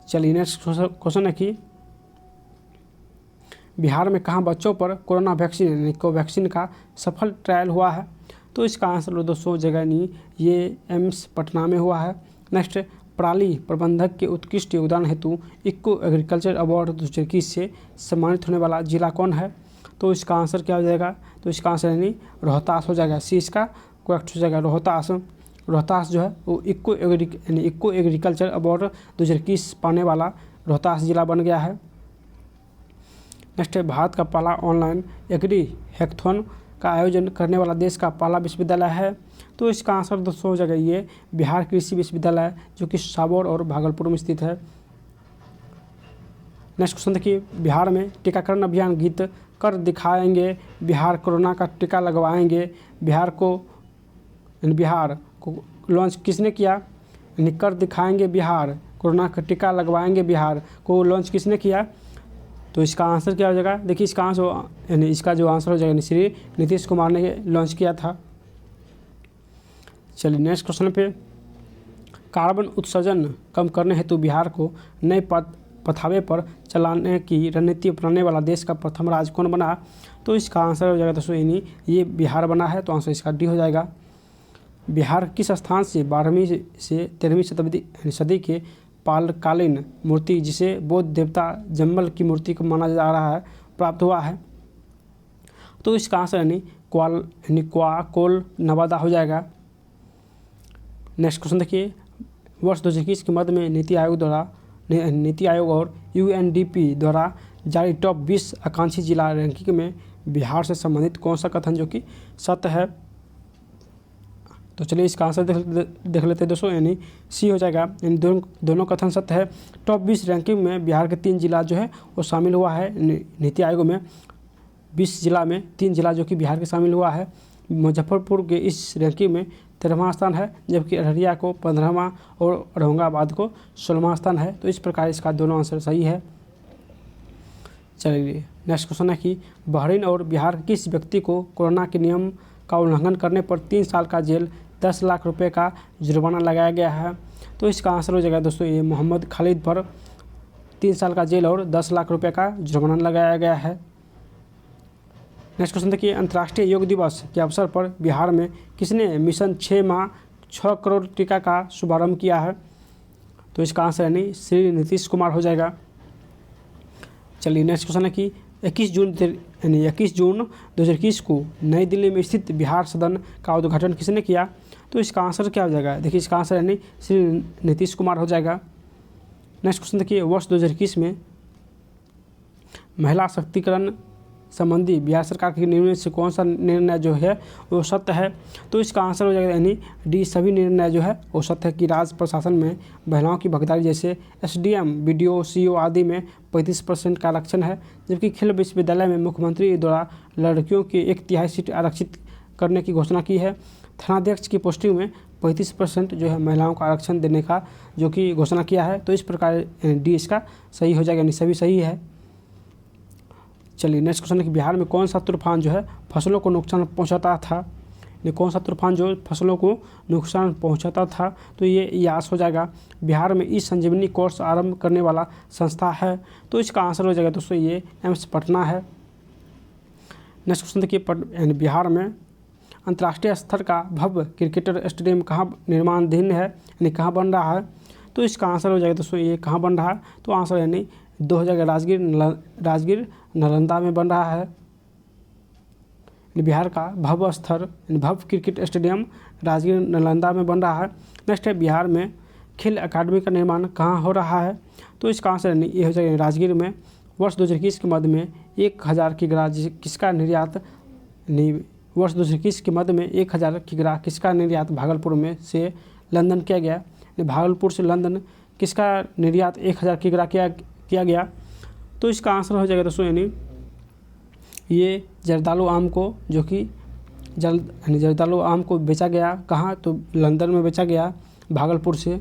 चलिए नेक्स्ट क्वेश्चन है कि बिहार में कहाँ बच्चों पर कोरोना वैक्सीन यानी कोवैक्सीन का सफल ट्रायल हुआ है? तो इसका आंसर दोस्तों जगह नहीं ये एम्स पटना में हुआ है। नेक्स्ट पराली प्रबंधक के उत्कृष्ट योगदान हेतु इको एग्रीकल्चर अवार्ड 2021 से सम्मानित होने वाला जिला कौन है? तो इसका आंसर क्या हो जाएगा? तो इसका आंसर यानी रोहतास हो जाएगा। सी इसका करेक्ट हो जाएगा रोहतास जो है वो इको एग्रीकल्चर अवार्ड 2021 पाने वाला रोहतास जिला बन गया है। नेक्स्ट है भारत का पहला ऑनलाइन एग्री हैकाथॉन का आयोजन करने वाला देश का पहला विश्वविद्यालय है? तो इसका आंसर दोस्तों हो जाएगा ये बिहार कृषि विश्वविद्यालय जो कि साबौर और भागलपुर में स्थित है। नेक्स्ट क्वेश्चन देखिए बिहार में टीकाकरण अभियान गीत कर दिखाएंगे बिहार कोरोना का टीका लगवाएंगे बिहार को लॉन्च किसने किया? यानी कर दिखाएंगे बिहार कोरोना का टीका लगवाएंगे बिहार को लॉन्च किसने किया? तो इसका आंसर क्या हो जाएगा? देखिए इसका आंसर यानी इसका जो आंसर हो जाएगा श्री नीतीश कुमार ने लॉन्च किया था। चलिए नेक्स्ट क्वेश्चन पे कार्बन उत्सर्जन कम करने हेतु बिहार को नए पथावे पर चलाने की रणनीति अपनाने वाला देश का प्रथम राज्य कौन बना? तो इसका आंसर हो जाएगा दोस्तों यानी ये बिहार बना है, तो आंसर इसका डी हो जाएगा। बिहार किस स्थान से 12वीं से 13वीं सदी के पालकालीन मूर्ति, जिसे बौद्ध देवता जम्मल की मूर्ति को माना जा रहा है, प्राप्त हुआ है? तो इसका आंसर यानी कोल नवादा हो जाएगा। नेक्स्ट क्वेश्चन देखिए, वर्ष 2021 के मध्य में नीति आयोग और UNDP द्वारा जारी टॉप 20 आकांक्षी जिला रैंकिंग में बिहार से संबंधित कौन सा कथन जो कि सत्य है? तो चलिए इसका आंसर देख लेते हैं दोस्तों, यानी सी हो जाएगा। इन दोनों कथन सत्य है। टॉप 20 रैंकिंग में बिहार के 3 जिला जो है वो शामिल हुआ है। नीति आयोग में 20 जिला में 3 जिला जो कि बिहार के शामिल हुआ है। मुजफ्फरपुर के इस रैंकिंग में 13वां स्थान है, जबकि अररिया को 15वां और औरंगाबाद को 16वां स्थान है। तो इस प्रकार इसका दोनों आंसर सही है। चलिए नेक्स्ट क्वेश्चन है कि बहरीन और बिहार के किस व्यक्ति को कोरोना के नियम का उल्लंघन करने पर 3 साल का जेल 10 लाख रुपए का जुर्माना लगाया गया है? तो इसका आंसर हो जाएगा दोस्तों ये मोहम्मद खालिद पर 3 साल का जेल और 10 लाख रुपए का जुर्माना लगाया गया है। नेक्स्ट क्वेश्चन देखिए, अंतर्राष्ट्रीय योग दिवस के अवसर पर बिहार में किसने मिशन 6 माह 6 करोड़ टीका का शुभारंभ किया है? तो इसका आंसर यानी श्री नीतीश कुमार हो जाएगा। चलिए नेक्स्ट क्वेश्चन है कि 21 जून 2021 को नई दिल्ली में स्थित बिहार सदन का उद्घाटन किसने किया? तो इसका आंसर क्या हो जाएगा? देखिए इसका आंसर यानी श्री नीतीश कुमार हो जाएगा। नेक्स्ट क्वेश्चन देखिए, वर्ष 2021 में महिला सशक्तिकरण संबंधी बिहार सरकार के निर्णय से कौन सा निर्णय जो है वो सत्य है? तो इसका आंसर हो जाएगा यानी डी, सभी निर्णय जो है वो सत्य है कि राज्य प्रशासन में महिलाओं की भागीदारी जैसे SDM, BDO, CO आदि में 35% का आरक्षण है, जबकि खेल विश्वविद्यालय में मुख्यमंत्री द्वारा लड़कियों की 1/3 सीट आरक्षित करने की घोषणा की है। थानाध्यक्ष की पोस्टिंग में 35% जो है महिलाओं को आरक्षण देने का जो कि घोषणा किया है। तो इस प्रकार डी इसका सही हो जाएगा, यानी सभी सही है। चलिए नेक्स्ट क्वेश्चन है कि बिहार में कौन सा तूफान जो है फसलों को नुकसान पहुंचाता था? यानी कौन सा तूफान जो फसलों को नुकसान पहुंचाता था? तो ये यास हो जाएगा। बिहार में ई संजीवनी कोर्स आरंभ करने वाला संस्था है। तो इसका आंसर हो जाएगा दोस्तों ये एम्स पटना है। नेक्स्ट क्वेश्चन देखिए, बिहार में अंतर्राष्ट्रीय स्तर का भव्य क्रिकेटर स्टेडियम कहाँ निर्माणाधीन है, यानी कहाँ बन रहा है? तो इसका आंसर हो जाएगा दोस्तों ये कहाँ बन रहा है? तो आंसर यानी 2 जगह राजगीर नालंदा में बन रहा है। बिहार का भव्य क्रिकेट स्टेडियम राजगीर नालंदा में बन रहा है। नेक्स्ट है, बिहार में खेल अकादमी का निर्माण कहाँ हो रहा है? तो इसका आंसर ये हो जाएगा राजगीर में। वर्ष 2021 के मध्य में 1000 किग्रा किसका निर्यात वर्ष 2021 के मध्य में 1000 किग्रा किसका निर्यात भागलपुर में से लंदन किया गया? भागलपुर से लंदन किसका निर्यात 1000 किग्रा किया गया? तो इसका आंसर हो जाएगा दोस्तों यानी ये जर्दालू आम को जो कि जर्दालू आम को बेचा गया कहाँ? तो लंदन में बेचा गया भागलपुर से।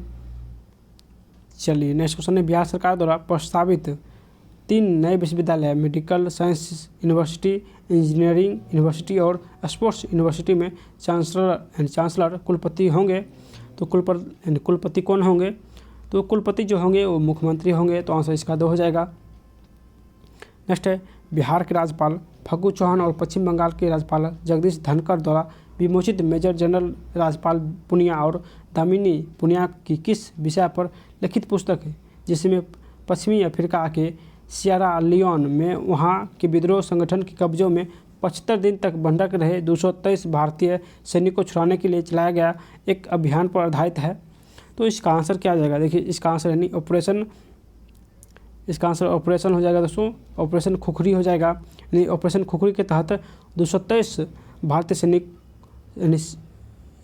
चलिए नेक्स्ट क्वेश्चन है, बिहार सरकार द्वारा प्रस्तावित 3 नए विश्वविद्यालय medical science university, engineering university और स्पोर्ट्स यूनिवर्सिटी में चांसलर कुलपति होंगे। तो कुलपति कौन होंगे? तो कुलपति जो होंगे वो मुख्यमंत्री होंगे। तो आंसर इसका 2 हो जाएगा। नेक्स्ट है, बिहार के राज्यपाल फग्गू चौहान और पश्चिम बंगाल के राज्यपाल जगदीश धनखड़ द्वारा विमोचित मेजर जनरल राजपाल पुनिया और दामिनी पुनिया की किस विषय पर लिखित पुस्तक है, जिसमें पश्चिमी अफ्रीका के सियरा लियोन में वहां के विद्रोह संगठन के कब्जों में 75 दिन तक बंधक रहे 223 भारतीय सैनिकों को छुड़ाने के लिए चलाया गया एक अभियान पर आधारित है? तो इसका आंसर क्या आ जाएगा? देखिए इसका आंसर यानी ऑपरेशन हो जाएगा दोस्तों, ऑपरेशन खुखरी हो जाएगा। यानी ऑपरेशन खुखरी के तहत 223 भारतीय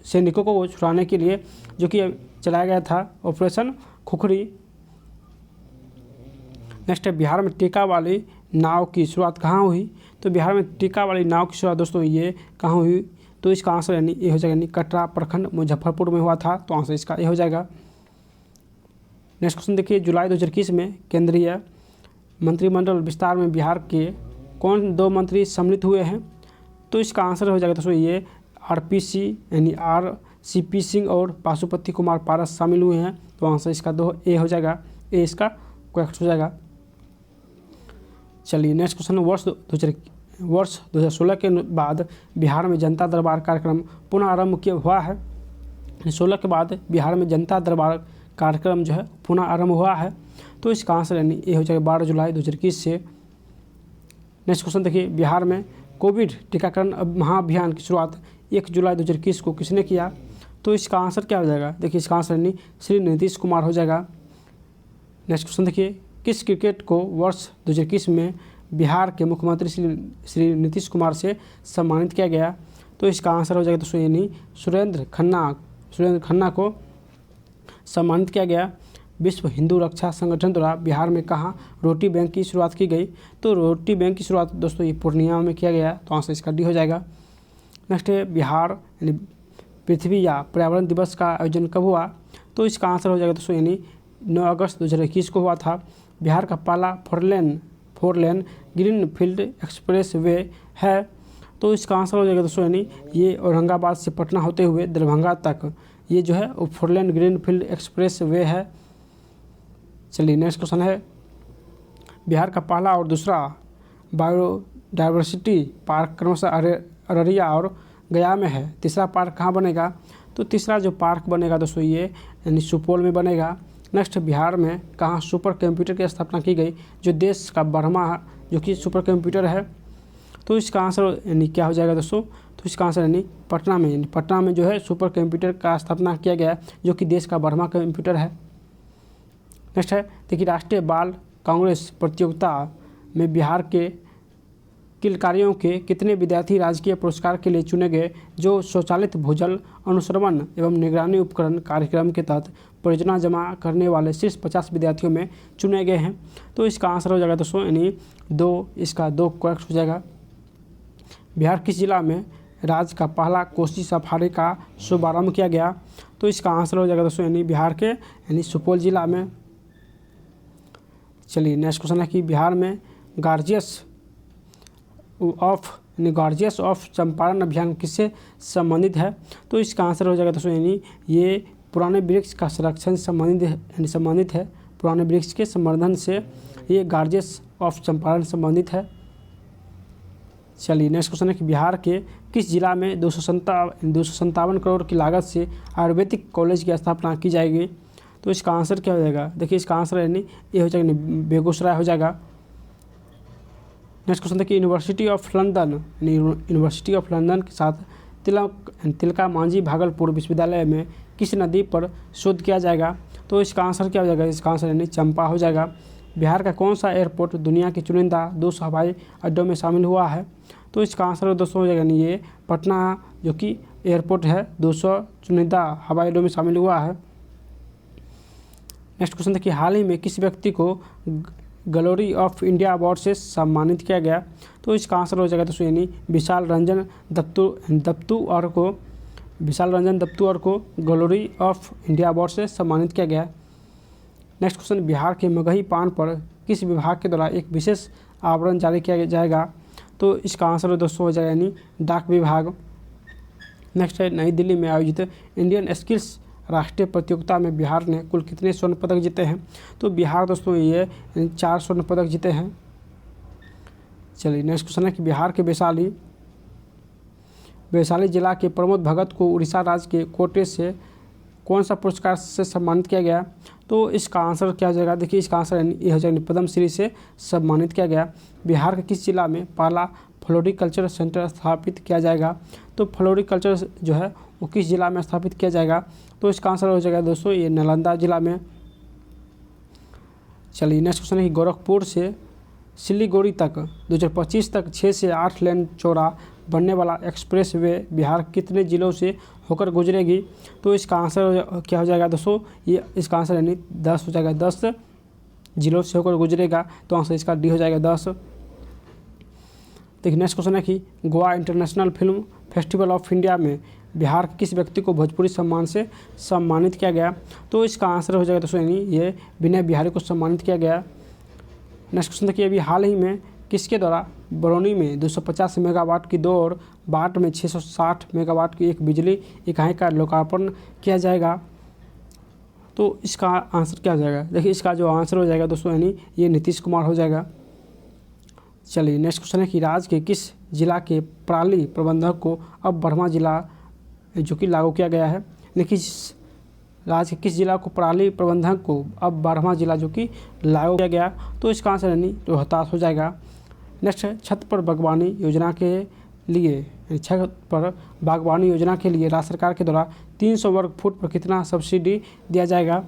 सैनिकों को छुड़ाने के लिए जो कि चलाया गया था ऑपरेशन खुखरी। नेक्स्ट है, बिहार में टीका वाली नाव की शुरुआत कहाँ हुई? तो बिहार में टीका वाली नाव की शुरुआत दोस्तों ये कहाँ हुई? तो इसका आंसर यानी ये हो जाएगा, यानी कटरा प्रखंड मुजफ्फरपुर में हुआ था। तो आंसर इसका ये हो जाएगा। नेक्स्ट क्वेश्चन देखिए, जुलाई 2021 में केंद्रीय मंत्रिमंडल विस्तार में बिहार के कौन 2 मंत्री सम्मिलित हुए हैं? तो इसका आंसर हो जाएगा दोस्तों ये RPC यानी RCP सिंह और पाशुपति कुमार पारस शामिल हुए हैं। तो आंसर इसका 2 ए हो जाएगा, ए इसका करेक्ट हो जाएगा। चलिए नेक्स्ट क्वेश्चन, वर्ष 2016 के बाद बिहार में जनता दरबार कार्यक्रम पुनः आरंभ किया हुआ है। 16 के बाद बिहार में जनता दरबार कार्यक्रम जो है पुनः आरंभ हुआ है। तो इसका आंसर यानी ये हो जाएगा 12 जुलाई 2021 से। नेक्स्ट क्वेश्चन देखिए, बिहार में कोविड टीकाकरण महाअभियान की शुरुआत 1 जुलाई 2021 को किसने किया? तो इसका आंसर क्या हो जाएगा? देखिए इसका आंसर यानी श्री नीतीश कुमार हो जाएगा। नेक्स्ट क्वेश्चन देखिए, किस क्रिकेट को वर्ष 2021 में बिहार के मुख्यमंत्री श्री नीतीश कुमार से सम्मानित किया गया? तो इसका आंसर हो जाएगा दोस्तों यानी सुरेंद्र खन्ना को सम्मानित किया गया। विश्व हिंदू रक्षा संगठन द्वारा बिहार में कहाँ रोटी बैंक की शुरुआत की गई? तो रोटी बैंक की शुरुआत दोस्तों ये पूर्णिया में किया गया। तो आंसर इसका डी हो जाएगा। नेक्स्ट है, बिहार यानी पृथ्वी या पर्यावरण दिवस का आयोजन कब हुआ? तो इसका आंसर हो जाएगा दोस्तों यानी 9 अगस्त 2021 को हुआ था। बिहार का पहला four lane green field express way है। तो इसका आंसर हो जाएगा दोस्तों यानी ये औरंगाबाद से पटना होते हुए दरभंगा तक ये जो है वो 4 लेन ग्रीन फील्ड एक्सप्रेस वे है। चलिए नेक्स्ट क्वेश्चन है, बिहार का पहला और दूसरा बायोडाइवर्सिटी पार्क क्रमशः अररिया और गया में है। तीसरा पार्क कहाँ बनेगा? तो तीसरा जो पार्क बनेगा दोस्तों ये यानी सुपौल में बनेगा। नेक्स्ट, बिहार में कहाँ सुपर कंप्यूटर की स्थापना की गई, जो देश का 12वां जो कि सुपर कंप्यूटर है? तो इसका आंसर यानी क्या हो जाएगा दोस्तों? तो इसका आंसर यानी पटना में, यानी पटना में जो है सुपर कंप्यूटर का स्थापना किया गया जो कि देश का 12वां कंप्यूटर है। नेक्स्ट है, देखिए राष्ट्रीय बाल कांग्रेस प्रतियोगिता में बिहार के किलकारियों के कितने विद्यार्थी राजकीय पुरस्कार के लिए चुने गए, जो स्वचालित भूजल अनुश्रवण एवं निगरानी उपकरण कार्यक्रम के तहत परियोजना जमा करने वाले शीर्ष 50 विद्यार्थियों में चुने गए हैं? तो इसका आंसर हो जाएगा दोस्तों यानी 2, इसका 2 करेक्ट हो जाएगा। बिहार किस जिला में राज्य का पहला कोसी सफारी का शुभारंभ किया गया? तो इसका आंसर हो जाएगा दोस्तों यानी बिहार के यानी सुपौल जिला में। चलिए नेक्स्ट क्वेश्चन है कि बिहार में गार्जियस ऑफ चंपारण अभियान किससे संबंधित है? तो इसका आंसर हो जाएगा दोस्तों यानी ये पुराने वृक्ष का संरक्षण संबंधित है। पुराने वृक्ष के संवर्धन से ये गार्जियस ऑफ चंपारण संबंधित है। चलिए नेक्स्ट क्वेश्चन है कि बिहार के किस जिला में 257 करोड़ की लागत से आयुर्वेदिक कॉलेज की स्थापना की जाएगी? तो इसका आंसर क्या हो जाएगा? देखिए इसका आंसर यानी ये हो जाएगा बेगूसराय हो जाएगा। नेक्स्ट क्वेश्चन देखिए, यूनिवर्सिटी ऑफ लंदन के साथ तिलका मांझी भागलपुर विश्वविद्यालय में किस नदी पर शोध किया जाएगा? तो इसका आंसर क्या हो जाएगा? इसका आंसर यानी चंपा हो जाएगा। बिहार का कौन सा एयरपोर्ट दुनिया के चुनिंदा 200 हवाई अड्डों में शामिल हुआ है? तो इसका आंसर दोस्तों हो जाएगा यानी ये पटना जो कि एयरपोर्ट है 200 चुनिंदा हवाई अड्डों में शामिल हुआ है। नेक्स्ट क्वेश्चन देखिए, हाल ही में किस व्यक्ति को गैलरी ऑफ इंडिया अवार्ड से सम्मानित किया गया? तो इसका आंसर हो जाएगा दोस्तों यानी विशाल रंजन दत्तूअर को गैलरी ऑफ इंडिया अवार्ड से सम्मानित किया गया। नेक्स्ट क्वेश्चन, बिहार के मगही पान पर किस विभाग के द्वारा एक विशेष आवरण जारी किया जाएगा? तो इसका आंसर दोस्तों हो जाएगा यानी डाक विभाग। नेक्स्ट है, नई दिल्ली में आयोजित इंडियन स्किल्स राष्ट्रीय प्रतियोगिता में बिहार ने कुल कितने स्वर्ण पदक जीते हैं? तो बिहार दोस्तों ये 4 स्वर्ण पदक जीते हैं। चलिए नेक्स्ट क्वेश्चन है कि बिहार के वैशाली जिला के प्रमोद भगत को उड़ीसा राज्य के कोटे से कौन सा पुरस्कार से सम्मानित किया गया? तो इसका आंसर क्या हो जाएगा? देखिए इसका आंसर ये हो जाएगा पद्मश्री से सम्मानित किया गया। बिहार के किस जिला में पहला फ्लोरिकल्चर सेंटर स्थापित किया जाएगा? तो फ्लोरिकल्चर जो है वो किस जिला में स्थापित किया जाएगा? तो इसका आंसर हो जाएगा दोस्तों ये नालंदा जिला में। चलिए नेक्स्ट क्वेश्चन है कि गोरखपुर से सिलीगुड़ी तक 2025 तक 6 से 8 लेन चौड़ा बनने वाला एक्सप्रेस वे बिहार कितने जिलों से होकर गुजरेगी? तो इसका आंसर क्या हो जाएगा दोस्तों? ये इसका आंसर यानी 10 हो जाएगा, 10 जिलों से होकर गुजरेगा। तो आंसर इसका डी हो जाएगा 10। देखिए नेक्स्ट क्वेश्चन है कि Goa international film festival of India में बिहार के किस व्यक्ति को भोजपुरी सम्मान से सम्मानित किया गया? तो इसका आंसर हो जाएगा दोस्तों यानी ये विनय बिहारी को सम्मानित किया गया। नेक्स्ट क्वेश्चन देखिए, अभी हाल ही में किसके द्वारा बरौनी में 250 मेगावाट की 2 और बाट में 660 मेगावाट की एक बिजली इकाई का लोकार्पण किया जाएगा? तो इसका आंसर क्या हो जाएगा? देखिए इसका जो आंसर हो जाएगा दोस्तों यानी ये नीतीश कुमार हो जाएगा। चलिए नेक्स्ट क्वेश्चन है कि राज्य के किस जिला के पराली प्रबंधक को अब बर्मा जिला जो कि लागू किया गया है? देखिए राज्य के किस जिला को पराली प्रबंधक को अब 12वां जिला जो कि लागू किया गया, तो इसका आंसर यानी रोहतास हो जाएगा। नेक्स्ट है छत पर बागवानी योजना के लिए राज्य सरकार के द्वारा 300 वर्ग फुट पर कितना सब्सिडी दिया जाएगा?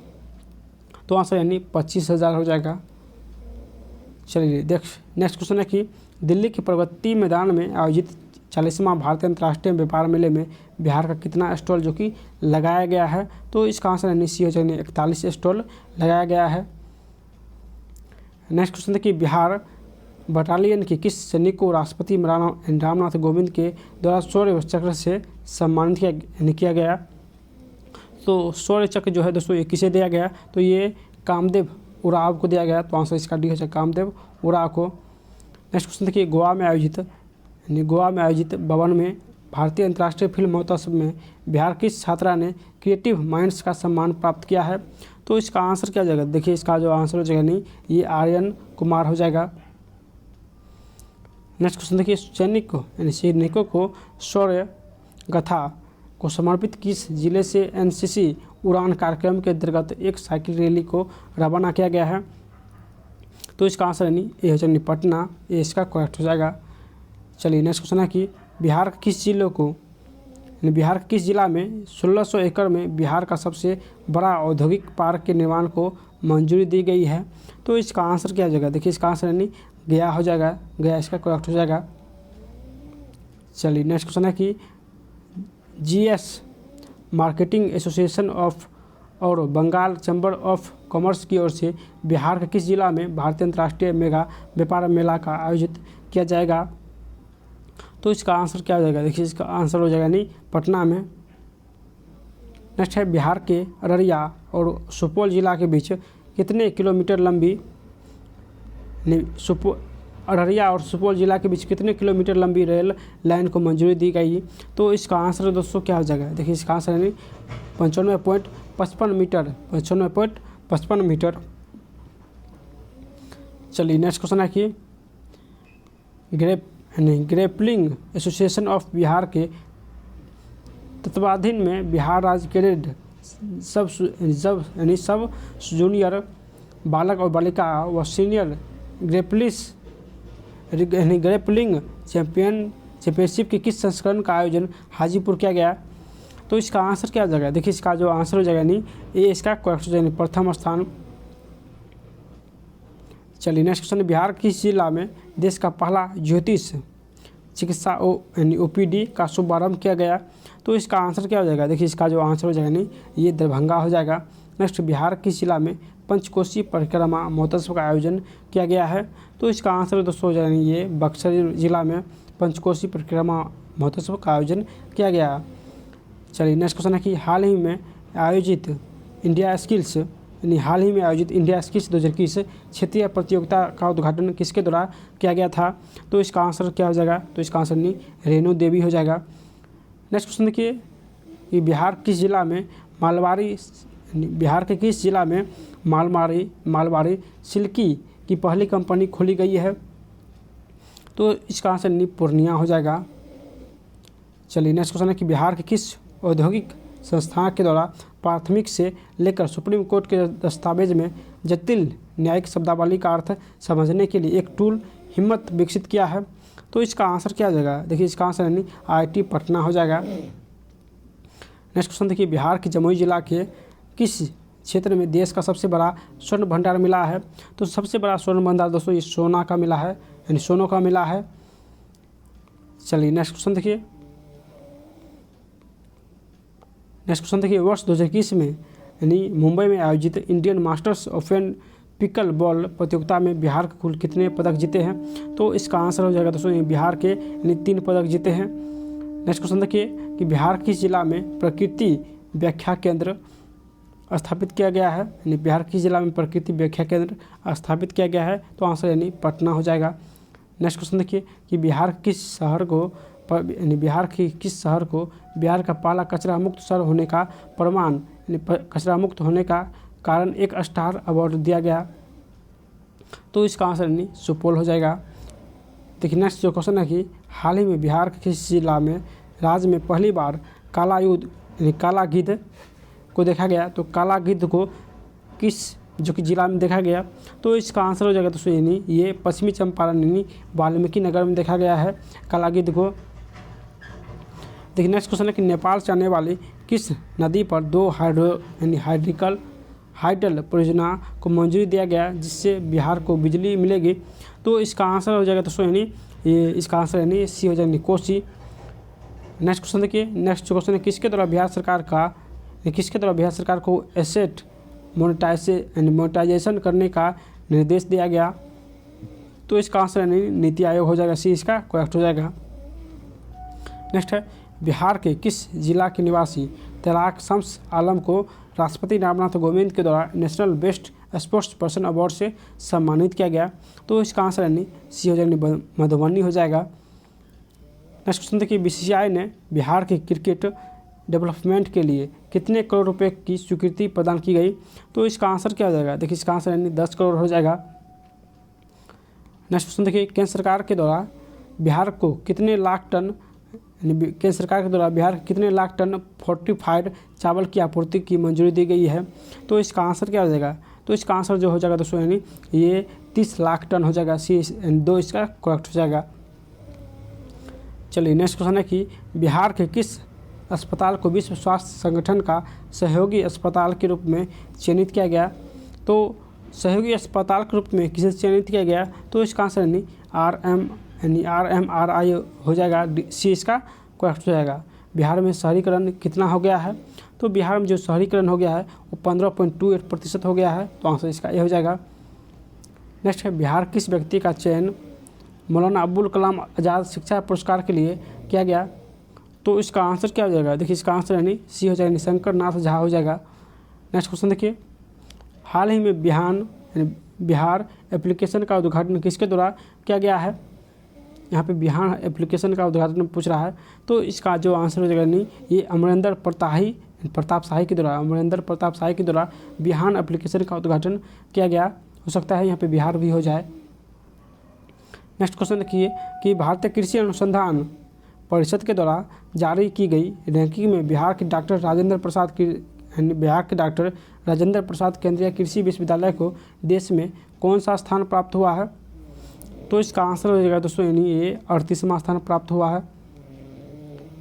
तो आंसर यानी 25,000 हो जाएगा। चलिए नेक्स्ट क्वेश्चन है कि दिल्ली के प्रगति मैदान में आयोजित 40वां भारतीय अंतर्राष्ट्रीय व्यापार मेले में बिहार का कितना स्टॉल जो कि लगाया गया है? तो इसका आंसर यानी सी हो जाएगा 41 स्टॉल लगाया गया है। नेक्स्ट क्वेश्चन है कि बिहार बटालियन के किस सैनिक को राष्ट्रपति रामनाथ कोविंद के द्वारा शौर्य चक्र से सम्मानित किया गया? तो शौर्य चक्र जो है दोस्तों ये किसे दिया गया? तो ये कामदेव उराव को दिया गया। तो आंसर इसका डी हो जाएगा कामदेव उराव को। नेक्स्ट क्वेश्चन देखिए गोवा में आयोजित भवन में भारतीय अंतर्राष्ट्रीय फिल्म महोत्सव में बिहार की छात्रा ने क्रिएटिव माइंड्स का सम्मान प्राप्त किया है? तो इसका आंसर क्या हो जाएगा? देखिए इसका जो आंसर हो जाएगा नहीं ये आर्यन कुमार हो जाएगा। नेक्स्ट क्वेश्चन देखिए सैनिकों को शौर्य गाथा को समर्पित किस जिले से एनसीसी उड़ान कार्यक्रम के अंतर्गत एक साइकिल रैली को रवाना किया गया है? तो इसका आंसर यानी ये हो जाएगा पटना, ये इसका करेक्ट हो जाएगा। चलिए नेक्स्ट क्वेश्चन है कि बिहार के किस जिला में 1600 एकड़ में बिहार का सबसे बड़ा औद्योगिक पार्क के निर्माण को मंजूरी दी गई है? तो इसका आंसर क्या हो जाएगा? देखिए इसका आंसर यानी गया हो जाएगा, गया इसका करेक्ट हो जाएगा। चलिए नेक्स्ट क्वेश्चन है कि जीएस मार्केटिंग एसोसिएशन ऑफ और बंगाल चैम्बर ऑफ कॉमर्स की ओर से बिहार के किस जिला में भारतीय अंतर्राष्ट्रीय मेगा व्यापार मेला का आयोजित किया जाएगा? तो इसका आंसर क्या हो जाएगा? देखिए इसका आंसर हो जाएगा नहीं पटना में। नेक्स्ट है बिहार के अररिया और सुपौल जिला के बीच कितने किलोमीटर लंबी अररिया और सुपौल जिला के बीच कितने किलोमीटर लंबी रेल लाइन को मंजूरी दी गई? तो इसका आंसर दोस्तों क्या हो जाएगा? देखिए इसका आंसर यानी 95.55 मीटर। चलिए नेक्स्ट क्वेश्चन है कि ग्रेपलिंग एसोसिएशन ऑफ बिहार के तत्वाधीन में बिहार राज्य कैडेट सब जूनियर बालक और बालिका व सीनियर ग्रेपलिंग चैंपियनशिप के किस संस्करण का आयोजन हाजीपुर किया गया? तो इसका आंसर क्या हो जाएगा? देखिए इसका जो आंसर हो जाएगा नहीं ये इसका करेक्ट हो जाएगा प्रथम स्थान। चलिए नेक्स्ट क्वेश्चन, बिहार किस जिला में देश का पहला ज्योतिष चिकित्सा ओपीडी का शुभारंभ किया गया? तो इसका आंसर क्या हो जाएगा? देखिए इसका जो आंसर हो जाएगा नहीं ये दरभंगा हो जाएगा। नेक्स्ट, बिहार किस जिला में पंचकोशी परिक्रमा महोत्सव का आयोजन किया गया है? तो इसका आंसर दोस्तों हो जाएगा ये बक्सर जिला में पंचकोशी परिक्रमा महोत्सव का आयोजन किया गया। चलिए नेक्स्ट क्वेश्चन है कि हाल ही में आयोजित इंडिया स्किल्स 2021 क्षेत्रीय प्रतियोगिता का उद्घाटन किसके द्वारा किया गया था? तो इसका आंसर क्या हो जाएगा? तो इसका आंसर नहीं रेणु देवी हो जाएगा। नेक्स्ट क्वेश्चन देखिए कि बिहार के किस जिला में मालवाड़ी सिल्की की पहली कंपनी खोली गई है? तो इसका आंसर नहीं पूर्णिया हो जाएगा। चलिए नेक्स्ट क्वेश्चन है कि बिहार के किस औद्योगिक संस्थान के द्वारा प्राथमिक से लेकर सुप्रीम कोर्ट के दस्तावेज में जटिल न्यायिक शब्दावली का अर्थ समझने के लिए एक टूल हिम्मत विकसित किया है? तो इसका आंसर क्या हो जाएगा? देखिए इसका आंसर यानी IIT पटना हो जाएगा। नेक्स्ट क्वेश्चन देखिए बिहार के जमुई जिला के किस क्षेत्र में देश का सबसे बड़ा स्वर्ण भंडार मिला है? तो सबसे बड़ा स्वर्ण भंडार दोस्तों ये सोना का मिला है, यानी सोनों का मिला है। चलिए नेक्स्ट क्वेश्चन देखिए वर्ष 2021 में यानी मुंबई में आयोजित Indian masters open pickle ball प्रतियोगिता में बिहार के कुल कितने पदक जीते हैं? तो इसका आंसर हो जाएगा दोस्तों बिहार के यानी 3 पदक जीते हैं। नेक्स्ट क्वेश्चन देखिए कि बिहार किस जिला में प्रकृति व्याख्या केंद्र स्थापित किया गया है? यानी बिहार किस जिला में प्रकृति व्याख्या केंद्र स्थापित किया गया है? तो आंसर यानी पटना हो जाएगा। नेक्स्ट क्वेश्चन देखिए कि बिहार के किस शहर को बिहार का पहला कचरा मुक्त शहर होने का प्रमाण कचरा मुक्त होने का कारण 1 स्टार अवार्ड दिया गया। तो इसका आंसर यानी सुपौल हो जाएगा। देखिए नेक्स्ट जो क्वेश्चन है कि हाल ही में बिहार के किस जिला में राज्य में पहली बार काला युद्ध यानी काला गिद्ध को देखा गया। तो काला गिद्ध को किस जो कि जिला में देखा गया। तो इसका आंसर हो जाएगा दोस्तों यानी ये पश्चिमी चंपारण यानी वाल्मीकि नगर में देखा गया है काला गिद्ध को। देखिए नेक्स्ट क्वेश्चन है कि नेपाल से आने वाली किस नदी पर 2 हाइडल परियोजना को मंजूरी दिया गया जिससे बिहार को बिजली मिलेगी। तो इसका आंसर हो जाएगा दोस्तों यानी ये इसका आंसर यानी सी हो जाएगा कोसी। नेक्स्ट क्वेश्चन देखिए नेक्स्ट क्वेश्चन है किसके द्वारा बिहार सरकार को एसेट मोनेटाइजेशन करने का निर्देश दिया गया। तो इसका आंसर यानी नीति आयोग हो जाएगा, सी इसका करेक्ट हो जाएगा। नेक्स्ट है बिहार के किस जिला के निवासी तैराक शम्स आलम को राष्ट्रपति रामनाथ कोविंद के द्वारा national best sports person award से सम्मानित किया गया। तो इसका आंसर यानी सी हो जाएगा मधुबनी हो जाएगा। नेक्स्ट क्वेश्चन देखिए बीसीसीआई ने बिहार के क्रिकेट डेवलपमेंट के लिए कितने करोड़ रुपए की स्वीकृति प्रदान की गई। तो इसका आंसर क्या हो जाएगा। देखिए इसका आंसर यानी 10 करोड़ हो जाएगा। नेक्स्ट क्वेश्चन देखिए केंद्र सरकार के द्वारा बिहार को कितने लाख टन फोर्टिफाइड चावल की आपूर्ति की मंजूरी दी गई है। तो इसका आंसर क्या हो जाएगा। तो इसका आंसर जो हो जाएगा दोस्तों यानी ये 30 लाख टन हो जाएगा, सी 2 इसका करेक्ट हो जाएगा। चलिए नेक्स्ट क्वेश्चन है कि बिहार के किस अस्पताल को विश्व स्वास्थ्य संगठन का सहयोगी अस्पताल के रूप में चयनित किया गया। तो सहयोगी अस्पताल के रूप में किसे चयनित किया गया। तो इसका आंसर यानी RMRI हो जाएगा, सी इसका करेक्ट हो जाएगा। बिहार में शहरीकरण कितना हो गया है। तो बिहार में जो शहरीकरण हो गया है वो 15.28% हो गया है। तो आंसर इसका ए हो जाएगा। नेक्स्ट है बिहार किस व्यक्ति का चयन मौलाना अब्दुल कलाम आज़ाद शिक्षा पुरस्कार के लिए किया गया। तो इसका आंसर क्या हो जाएगा। देखिए इसका आंसर यानी सी हो जाएगा, शंकर नाथ झा हो जाएगा। नेक्स्ट क्वेश्चन देखिए हाल ही में बिहार एप्लीकेशन का उद्घाटन किसके द्वारा किया गया है। यहाँ पे बिहार एप्लीकेशन का उद्घाटन पूछ रहा है। तो इसका जो आंसर हो जाएगा नहीं ये अमरेंद्र प्रताप शाही के द्वारा बिहार एप्लीकेशन का उद्घाटन किया गया। हो सकता है यहाँ पे बिहार भी हो जाए। नेक्स्ट क्वेश्चन देखिए कि भारतीय कृषि अनुसंधान परिषद के द्वारा जारी की गई रैंकिंग में बिहार के डॉक्टर राजेंद्र प्रसाद केंद्रीय कृषि विश्वविद्यालय को देश में कौन सा स्थान प्राप्त हुआ है। तो इसका आंसर हो जाएगा दोस्तों यानी ये 38वां स्थान प्राप्त हुआ है।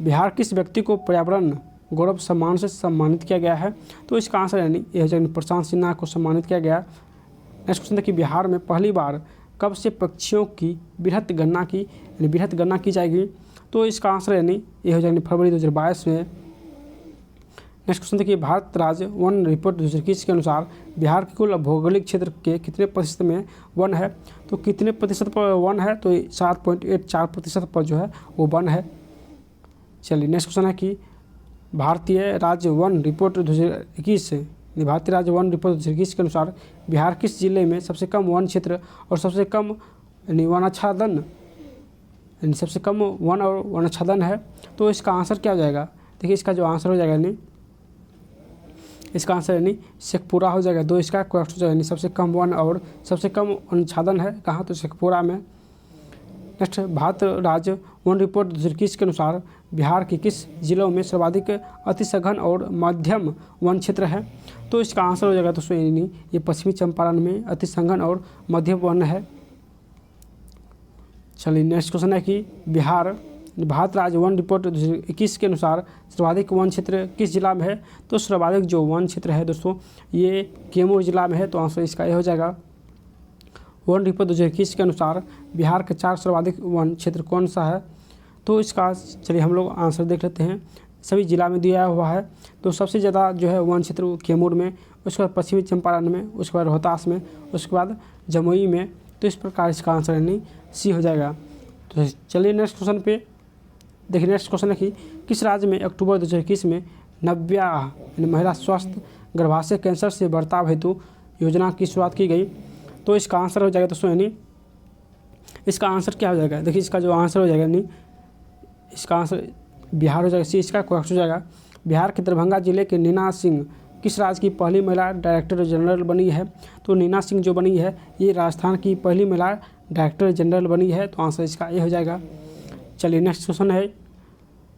बिहार किस व्यक्ति को पर्यावरण गौरव सम्मान से सम्मानित किया गया है। तो इसका आंसर यानी ये हो जाएगा प्रशांत सिन्हा को सम्मानित किया गया। नेक्स्ट क्वेश्चन देखिए बिहार में पहली बार कब से पक्षियों की बृहत गणना की जाएगी। तो इसका आंसर यानी ये हो जाएगा फरवरी 2022 में। नेक्स्ट क्वेश्चन देखिए भारत राज्य वन रिपोर्ट 2021 के अनुसार बिहार के कुल भौगोलिक क्षेत्र के कितने प्रतिशत में वन है। तो कितने प्रतिशत पर वन है। तो 7.84% पर जो है वो वन है। चलिए नेक्स्ट क्वेश्चन है कि भारतीय राज्य वन रिपोर्ट 2021 के अनुसार बिहार किस जिले में सबसे कम वन क्षेत्र और सबसे कम वन और वनाच्छादन है। तो इसका आंसर क्या हो जाएगा। देखिए इसका जो आंसर हो जाएगा यानी इसका आंसर यानी शेखपुरा हो जाएगा, 2 इसका करेक्ट हो जाएगा। यानी सबसे कम वन और सबसे कम अनुच्छादन है कहाँ, तो शेखपुरा में। नेक्स्ट भारत राज्य वन रिपोर्ट 2021 के अनुसार बिहार के किस जिलों में सर्वाधिक अति सघन और मध्यम वन क्षेत्र है। तो इसका आंसर हो जाएगा दोस्तों यानी ये पश्चिमी चंपारण में अति सघन और मध्यम वन है। चलिए नेक्स्ट क्वेश्चन है कि भारत राज्य वन रिपोर्ट 2021 के अनुसार सर्वाधिक वन क्षेत्र किस जिला में है। तो सर्वाधिक जो वन क्षेत्र है दोस्तों ये कैमूर जिला में है। तो आंसर इसका ये हो जाएगा। वन रिपोर्ट 2021 के अनुसार बिहार के 4 सर्वाधिक वन क्षेत्र कौन सा है। तो इसका चलिए हम लोग आंसर देख लेते हैं। सभी जिला में दिया हुआ है। तो सबसे ज़्यादा जो है वन क्षेत्र कैमूर में, उसके बाद पश्चिमी चंपारण में, उसके बाद रोहतास में, उसके बाद जमुई में। तो इस प्रकार इसका आंसर यानी सी हो जाएगा। तो चलिए नेक्स्ट क्वेश्चन पे देखिए। नेक्स्ट क्वेश्चन है कि किस राज्य में अक्टूबर 2021 में नव्या महिला स्वास्थ्य गर्भाशय कैंसर से बर्ताव हेतु योजना की शुरुआत की गई। तो इसका आंसर हो जाएगा दोस्तों यानी इसका आंसर क्या हो जाएगा। देखिए इसका जो आंसर हो जाएगा यानी इसका आंसर बिहार हो जाएगा, सी इसका करेक्ट हो जाएगा। बिहार के दरभंगा जिले के नीना सिंह किस राज्य की पहली महिला डायरेक्टर जनरल बनी है? तो नीना सिंह जो बनी है ये राजस्थान की पहली महिला डायरेक्टर जनरल बनी है। तो आंसर इसका ये हो जाएगा। चलिए नेक्स्ट क्वेश्चन है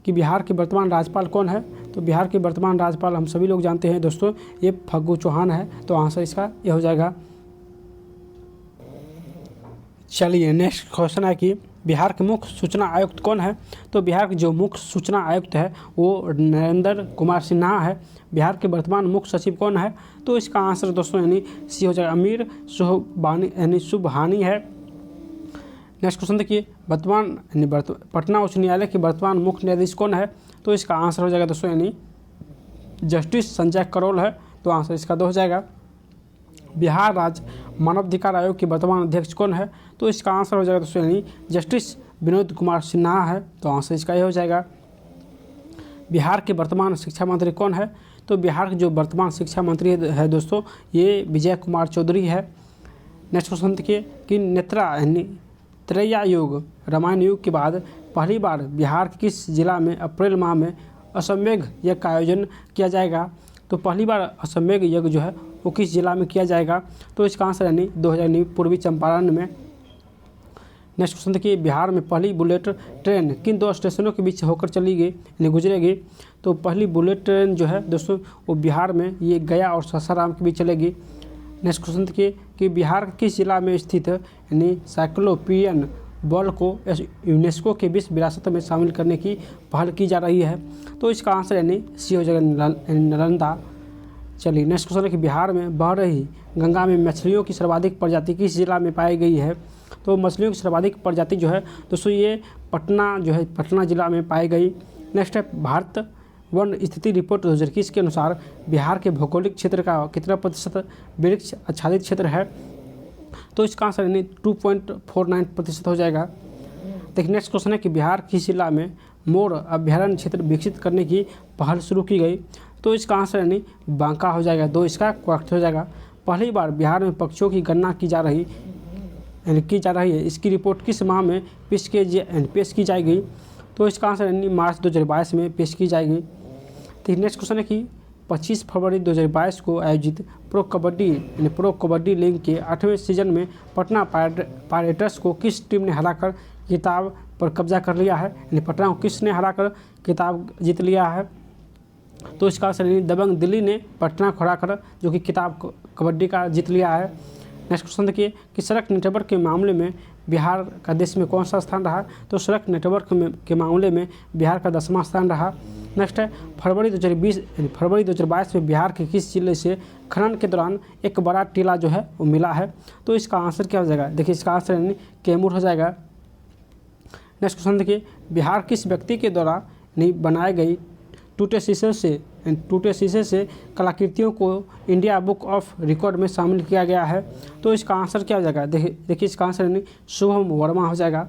कि बिहार के वर्तमान राज्यपाल कौन है? तो बिहार के वर्तमान राज्यपाल हम सभी लोग जानते हैं दोस्तों, ये फग्गू चौहान है। तो आंसर इसका ये हो जाएगा। चलिए नेक्स्ट क्वेश्चन है कि बिहार के मुख्य सूचना आयुक्त कौन है? तो बिहार के जो मुख्य सूचना आयुक्त है वो नरेंद्र कुमार सिन्हा है। बिहार के वर्तमान मुख्य सचिव कौन है? तो इसका आंसर दोस्तों यानी सी हो जाएगा, अमीर सुबहानी है। नेक्स्ट क्वेश्चन देखिए, पटना उच्च न्यायालय के वर्तमान मुख्य न्यायाधीश कौन है? तो इसका आंसर हो जाएगा दोस्तों यानी जस्टिस संजय करोल है। तो आंसर इसका 2 हो जाएगा। बिहार राज्य मानवाधिकार आयोग के वर्तमान अध्यक्ष कौन है? तो इसका आंसर हो जाएगा दोस्तों यानी जस्टिस विनोद कुमार सिन्हा है। तो आंसर इसका ये हो जाएगा। बिहार के वर्तमान शिक्षा मंत्री कौन है? तो बिहार के जो वर्तमान शिक्षा मंत्री है दोस्तों ये विजय कुमार चौधरी है। नेक्स्ट क्वेश्चन देखिए कि नेत्रा यानी त्रैया युग रामायण युग के बाद पहली बार बिहार के किस जिला में अप्रैल माह में अश्वमेध यज्ञ का आयोजन किया जाएगा? तो पहली बार अश्वमेध यज्ञ जो है वो किस जिला में किया जाएगा? तो इसका आंसर यानी 2000 पूर्वी चंपारण में। नेक्स्ट क्वेश्चन देखिए, बिहार में पहली बुलेट ट्रेन किन 2 स्टेशनों के बीच होकर चली गई यानी गुजरेगी? तो पहली बुलेट ट्रेन जो है दोस्तों वो बिहार में ये गया और सासाराम के बीच चलेगी। नेक्स्ट क्वेश्चन देखिए कि बिहार के किस जिला में स्थित यानी साइक्लोपियन बॉल को यूनेस्को के विश्व विरासत में शामिल करने की पहल की जा रही है? तो इसका आंसर यानी सी हो जाएगा, नालंदा। चलिए नेक्स्ट क्वेश्चन है कि बिहार में बह रही गंगा में मछलियों की सर्वाधिक प्रजाति किस जिला में पाई गई है? तो मछलियों की सर्वाधिक प्रजाति जो है दोस्तों ये पटना जिला में पाई गई। नेक्स्ट है, भारत वन स्थिति रिपोर्ट 2021 के अनुसार बिहार के भौगोलिक क्षेत्र का कितना प्रतिशत वृक्ष आच्छादित क्षेत्र है? तो इसका आंसर यानी 2.49% हो जाएगा। देखिए नेक्स्ट क्वेश्चन है कि बिहार किस जिला में मोर अभ्यारण्य क्षेत्र विकसित करने की पहल शुरू की गई? तो इसका आंसर यानी बांका हो जाएगा। 2 इसका करेक्ट हो जाएगा। पहली बार बिहार में पक्षियों की गणना की जा रही है, इसकी रिपोर्ट किस माह में पेश की जाएगी? तो इसका आंसर यानी मार्च 2022 में पेश की जाएगी। तो नेक्स्ट क्वेश्चन है कि 25 फरवरी 2022 को आयोजित प्रो कबड्डी लीग के 8वें सीजन में पटना पायरेट्स को किस टीम ने हराकर खिताब पर कब्जा कर लिया है? यानी पटना को किसने हराकर खिताब जीत लिया है? तो इसका आंसर यानी दबंग दिल्ली ने पटना को हराकर जो कि खिताब कबड्डी का जीत लिया है। नेक्स्ट क्वेश्चन देखिए कि सड़क नेटवर्क के मामले में बिहार का देश में कौन सा स्थान रहा? तो सड़क नेटवर्क के मामले में बिहार का 10वां स्थान रहा। नेक्स्ट है, फरवरी 2022 में बिहार के किस जिले से खनन के दौरान एक बड़ा टीला जो है वो मिला है? तो इसका आंसर क्या हो जाएगा? देखिए इसका आंसर यानी कैमूर हो जाएगा। नेक्स्ट क्वेश्चन देखिए, बिहार किस व्यक्ति के द्वारा बनाई गई टूटे शीशे से कलाकृतियों को इंडिया बुक ऑफ रिकॉर्ड में शामिल किया गया है? तो इसका आंसर क्या हो जाएगा? देखिए इसका आंसर यानी शुभम वर्मा हो जाएगा।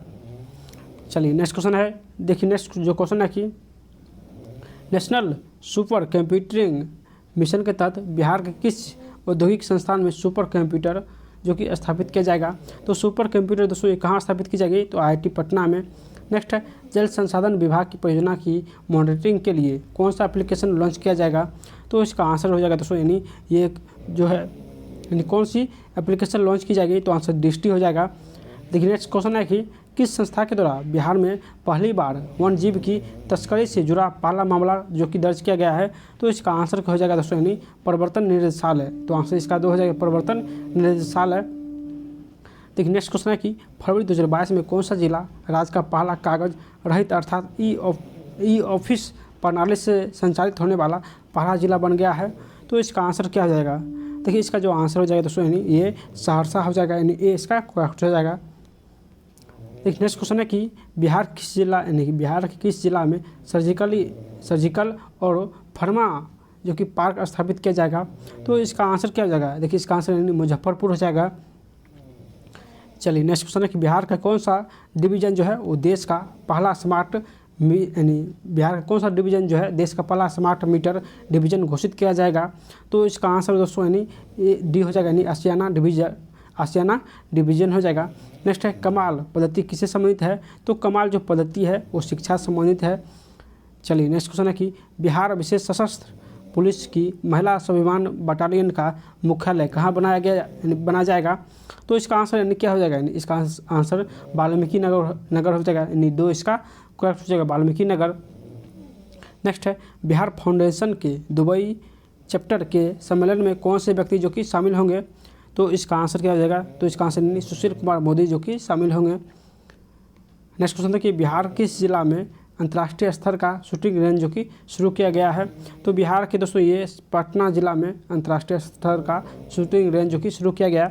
चलिए नेक्स्ट क्वेश्चन है, देखिए नेक्स्ट जो क्वेश्चन है कि नेशनल सुपर कंप्यूटिंग मिशन के तहत बिहार के किस औद्योगिक संस्थान में सुपर कंप्यूटर जो कि स्थापित किया जाएगा? तो सुपर कंप्यूटर दोस्तों ये कहाँ स्थापित की जाएगी? तो IIT पटना में। नेक्स्ट है, जल संसाधन विभाग की परियोजना की मॉनिटरिंग के लिए कौन सा एप्लीकेशन लॉन्च किया जाएगा? तो इसका आंसर हो जाएगा दोस्तों यानी ये जो है यानी कौन सी एप्लीकेशन लॉन्च की जाएगी? तो आंसर दृष्टि हो जाएगा। देखिए नेक्स्ट क्वेश्चन है कि किस संस्था के द्वारा बिहार में पहली बार वन जीव की तस्करी से जुड़ा पहला मामला जो कि दर्ज किया गया है? तो इसका आंसर हो जाएगा दोस्तों यानी प्रवर्तन निदेशालय। तो आंसर इसका 2 हो जाएगा, प्रवर्तन निदेशालय। देखिए नेक्स्ट क्वेश्चन है कि फरवरी 2022 में कौन सा जिला राज्य का पहला कागज रहित अर्थात ई ऑफिस प्रणाली से संचालित होने वाला पहला जिला बन गया है? तो इसका आंसर क्या हो जाएगा? देखिए इसका जो आंसर हो जाएगा दोस्तों यानी ये सहरसा हो जाएगा, यानी ए इसका करेक्ट हो जाएगा। देखिए नेक्स्ट क्वेश्चन है कि बिहार के किस जिला में सर्जिकल और फार्मा जो कि पार्क स्थापित किया जाएगा? तो इसका आंसर क्या हो जाएगा? देखिए इसका आंसर यानी मुजफ्फरपुर हो जाएगा। चलिए नेक्स्ट क्वेश्चन है कि बिहार का कौन सा डिवीज़न जो है वो देश का पहला देश का पहला स्मार्ट मीटर डिवीज़न घोषित किया जाएगा? तो इसका आंसर दोस्तों यानी ये डी हो जाएगा, यानी आसियाना डिवीज़न हो जाएगा। नेक्स्ट है, कमाल पद्धति किससे संबंधित है? तो कमाल जो पद्धति है वो शिक्षा से संबंधित है। चलिए नेक्स्ट क्वेश्चन है कि बिहार विशेष सशस्त्र पुलिस की महिला स्वाभिमान बटालियन का मुख्यालय कहाँ बनाया जाएगा? तो इसका आंसर यानी क्या हो जाएगा? यानी इसका आंसर वाल्मीकि नगर हो जाएगा। यानी 2 इसका करेक्ट हो जाएगा, वाल्मीकि नगर। नेक्स्ट है, बिहार फाउंडेशन के दुबई चैप्टर के सम्मेलन में कौन से व्यक्ति जो कि शामिल होंगे? तो इसका आंसर क्या हो जाएगा? तो इसका आंसर यानी सुशील कुमार मोदी जो कि शामिल होंगे। नेक्स्ट क्वेश्चन है कि बिहार किस जिला में अंतर्राष्ट्रीय स्तर का शूटिंग रेंज जो कि शुरू किया गया है? तो बिहार के दोस्तों ये पटना जिला में अंतर्राष्ट्रीय स्तर का शूटिंग रेंज जो कि शुरू किया गया।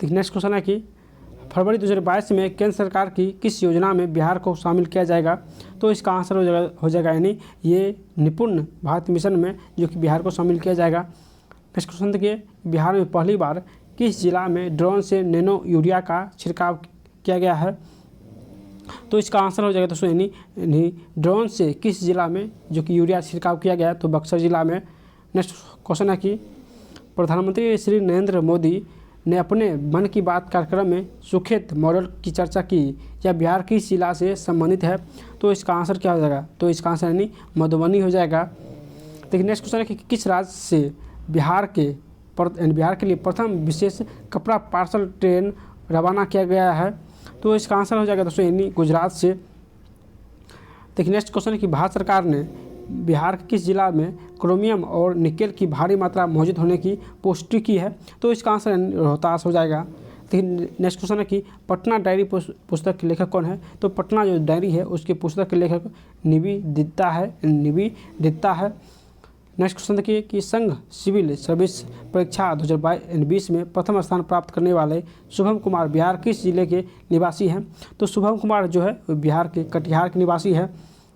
तो नेक्स्ट क्वेश्चन है कि फरवरी 2022 में केंद्र सरकार की किस योजना में बिहार को शामिल किया जाएगा? तो इसका आंसर हो जाएगा यानी ये निपुण भारत मिशन में जो कि बिहार को शामिल किया जाएगा। नेक्स्ट क्वेश्चन देखिए, बिहार में पहली बार किस जिला में ड्रोन से नैनो यूरिया का छिड़काव किया गया है? तो इसका आंसर हो जाएगा दोस्तों यानी ड्रोन से किस जिला में जो कि यूरिया छिड़काव किया गया? तो बक्सर जिला में। नेक्स्ट क्वेश्चन है कि प्रधानमंत्री श्री नरेंद्र मोदी ने अपने मन की बात कार्यक्रम में सुखेत मॉडल की चर्चा की, या बिहार किस जिला से संबंधित है? तो इसका आंसर क्या हो जाएगा? तो इसका आंसर यानी मधुबनी हो जाएगा। देखिए नेक्स्ट क्वेश्चन है कि किस राज्य से बिहार के लिए प्रथम विशेष कपड़ा पार्सल ट्रेन रवाना किया गया है? तो इसका आंसर हो जाएगा दोस्तों यानी गुजरात से। देखिए नेक्स्ट क्वेश्चन है कि भारत सरकार ने बिहार के किस जिला में क्रोमियम और निकेल की भारी मात्रा मौजूद होने की पुष्टि की है? तो इसका आंसर रोहतास हो जाएगा। देखिए नेक्स्ट क्वेश्चन है कि पटना डायरी पुस्तक के लेखक कौन है? तो पटना जो डायरी है उसकी पुस्तक के लेखक निवेदिता है। नेक्स्ट क्वेश्चन देखिए कि संघ सिविल सर्विस परीक्षा 2020 में प्रथम स्थान प्राप्त करने वाले शुभम कुमार बिहार किस जिले के निवासी हैं? तो शुभम कुमार जो है बिहार के कटिहार के निवासी है।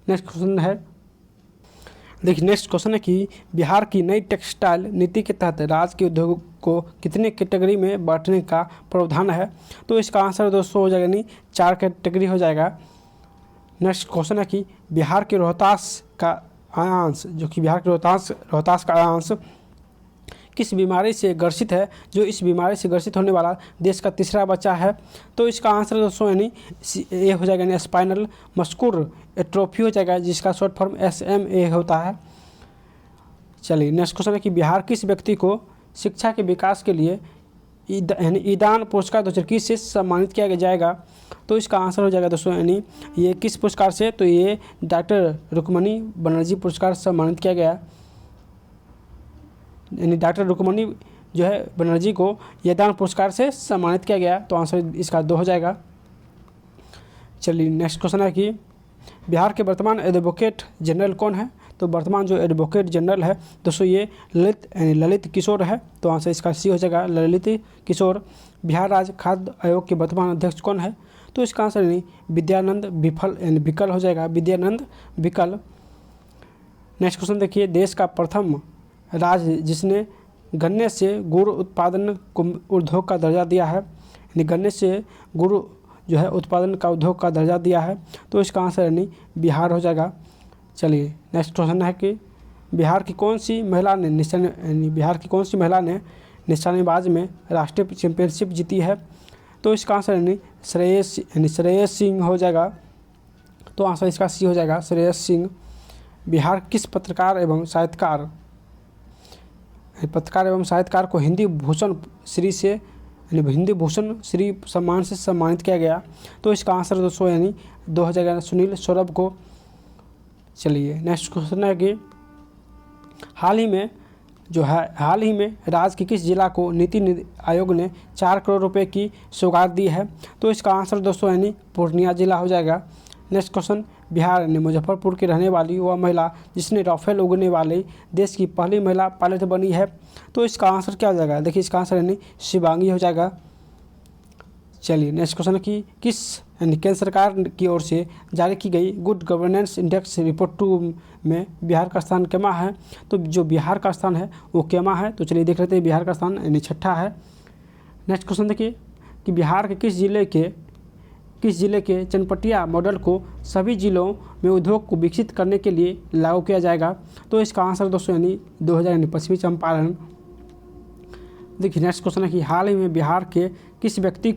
नेक्स्ट क्वेश्चन है, देखिए नेक्स्ट क्वेश्चन है कि बिहार की नई टेक्सटाइल नीति के तहत राज्य के उद्योग को कितने कैटेगरी में बांटने का प्रावधान है? तो इसका आंसर दोस्तों हो जाएगा यानी 4 कैटेगरी हो जाएगा। नेक्स्ट क्वेश्चन है कि बिहार के रोहतास का अयांश जो कि बिहार के रोहतास का अयांश किस बीमारी से ग्रसित है? जो इस बीमारी से ग्रसित होने वाला देश का तीसरा बच्चा है? तो इसका आंसर दोस्तों यानी ये हो जाएगा यानी स्पाइनल मस्कुलर एट्रोफी हो जाएगा, जिसका शॉर्ट फॉर्म SMA होता है। चलिए नेक्स्ट क्वेश्चन है कि बिहार किस व्यक्ति को शिक्षा के विकास के लिए यानी ईदान पुरस्कार 2021 से सम्मानित किया जाएगा? तो इसका आंसर हो जाएगा दोस्तों यानी ये किस पुरस्कार से? तो ये डॉक्टर रुक्मणी बनर्जी पुरस्कार से सम्मानित किया गया। यानी डॉक्टर रुक्मणी जो है बनर्जी को ईदान पुरस्कार से सम्मानित किया गया। तो आंसर इसका 2 हो जाएगा। चलिए नेक्स्ट क्वेश्चन है कि बिहार के वर्तमान एडवोकेट जनरल कौन है? तो वर्तमान जो एडवोकेट जनरल है दोस्तों ये ललित किशोर है। तो आंसर इसका C हो जाएगा, ललित किशोर। बिहार राज्य खाद्य आयोग के वर्तमान अध्यक्ष कौन है? तो इसका आंसर यानी विद्यानंद विकल हो जाएगा, विद्यानंद विकल। नेक्स्ट क्वेश्चन देखिए, देश का प्रथम राज्य जिसने गन्ने से गुड़ उत्पादन को उद्योग का दर्जा दिया है, यानी गन्ने से गुड़ जो है उत्पादन का उद्योग का दर्जा दिया है। तो इसका आंसर यानी बिहार हो जाएगा। चलिए नेक्स्ट क्वेश्चन है कि बिहार की कौन सी महिला ने निशानेबाज में राष्ट्रीय चैंपियनशिप जीती है? तो इसका आंसर यानी श्रेयस सिंह हो जाएगा। तो आंसर इसका C हो जाएगा, श्रेयस सिंह। बिहार किस पत्रकार एवं साहित्यकार को हिंदी भूषण श्री सम्मान से सम्मानित किया गया? तो इसका आंसर दोस्तों यानी 2 हो जाएगा, सुनील सौरभ को। चलिए नेक्स्ट क्वेश्चन है कि हाल ही में राज्य के किस जिला को नीति आयोग ने 4 करोड़ रुपए की सौगात दी है? तो इसका आंसर दोस्तों यानी पूर्णिया जिला हो जाएगा। नेक्स्ट क्वेश्चन, बिहार ने मुजफ्फरपुर की रहने वाली वह महिला जिसने राफेल उड़ने वाले देश की पहली महिला पायलट बनी है? तो इसका आंसर क्या हो जाएगा? देखिए इसका आंसर यानी शिवांगी हो जाएगा। चलिए नेक्स्ट क्वेश्चन की किस केंद्र सरकार की ओर से जारी की गई गुड गवर्नेंस इंडेक्स रिपोर्ट 2 में बिहार का स्थान केमा है? तो जो बिहार का स्थान है वो केमा है। तो चलिए देख लेते हैं, बिहार का स्थान यानी 6ठा है। नेक्स्ट क्वेश्चन देखिए कि बिहार के किस जिले के चनपटिया मॉडल को सभी जिलों में उद्योग को विकसित करने के लिए लागू किया जाएगा? तो इसका आंसर दोस्तों यानी 2000 यानी पश्चिमी चंपारण। देखिए नेक्स्ट क्वेश्चन है कि हाल ही में बिहार किस व्यक्ति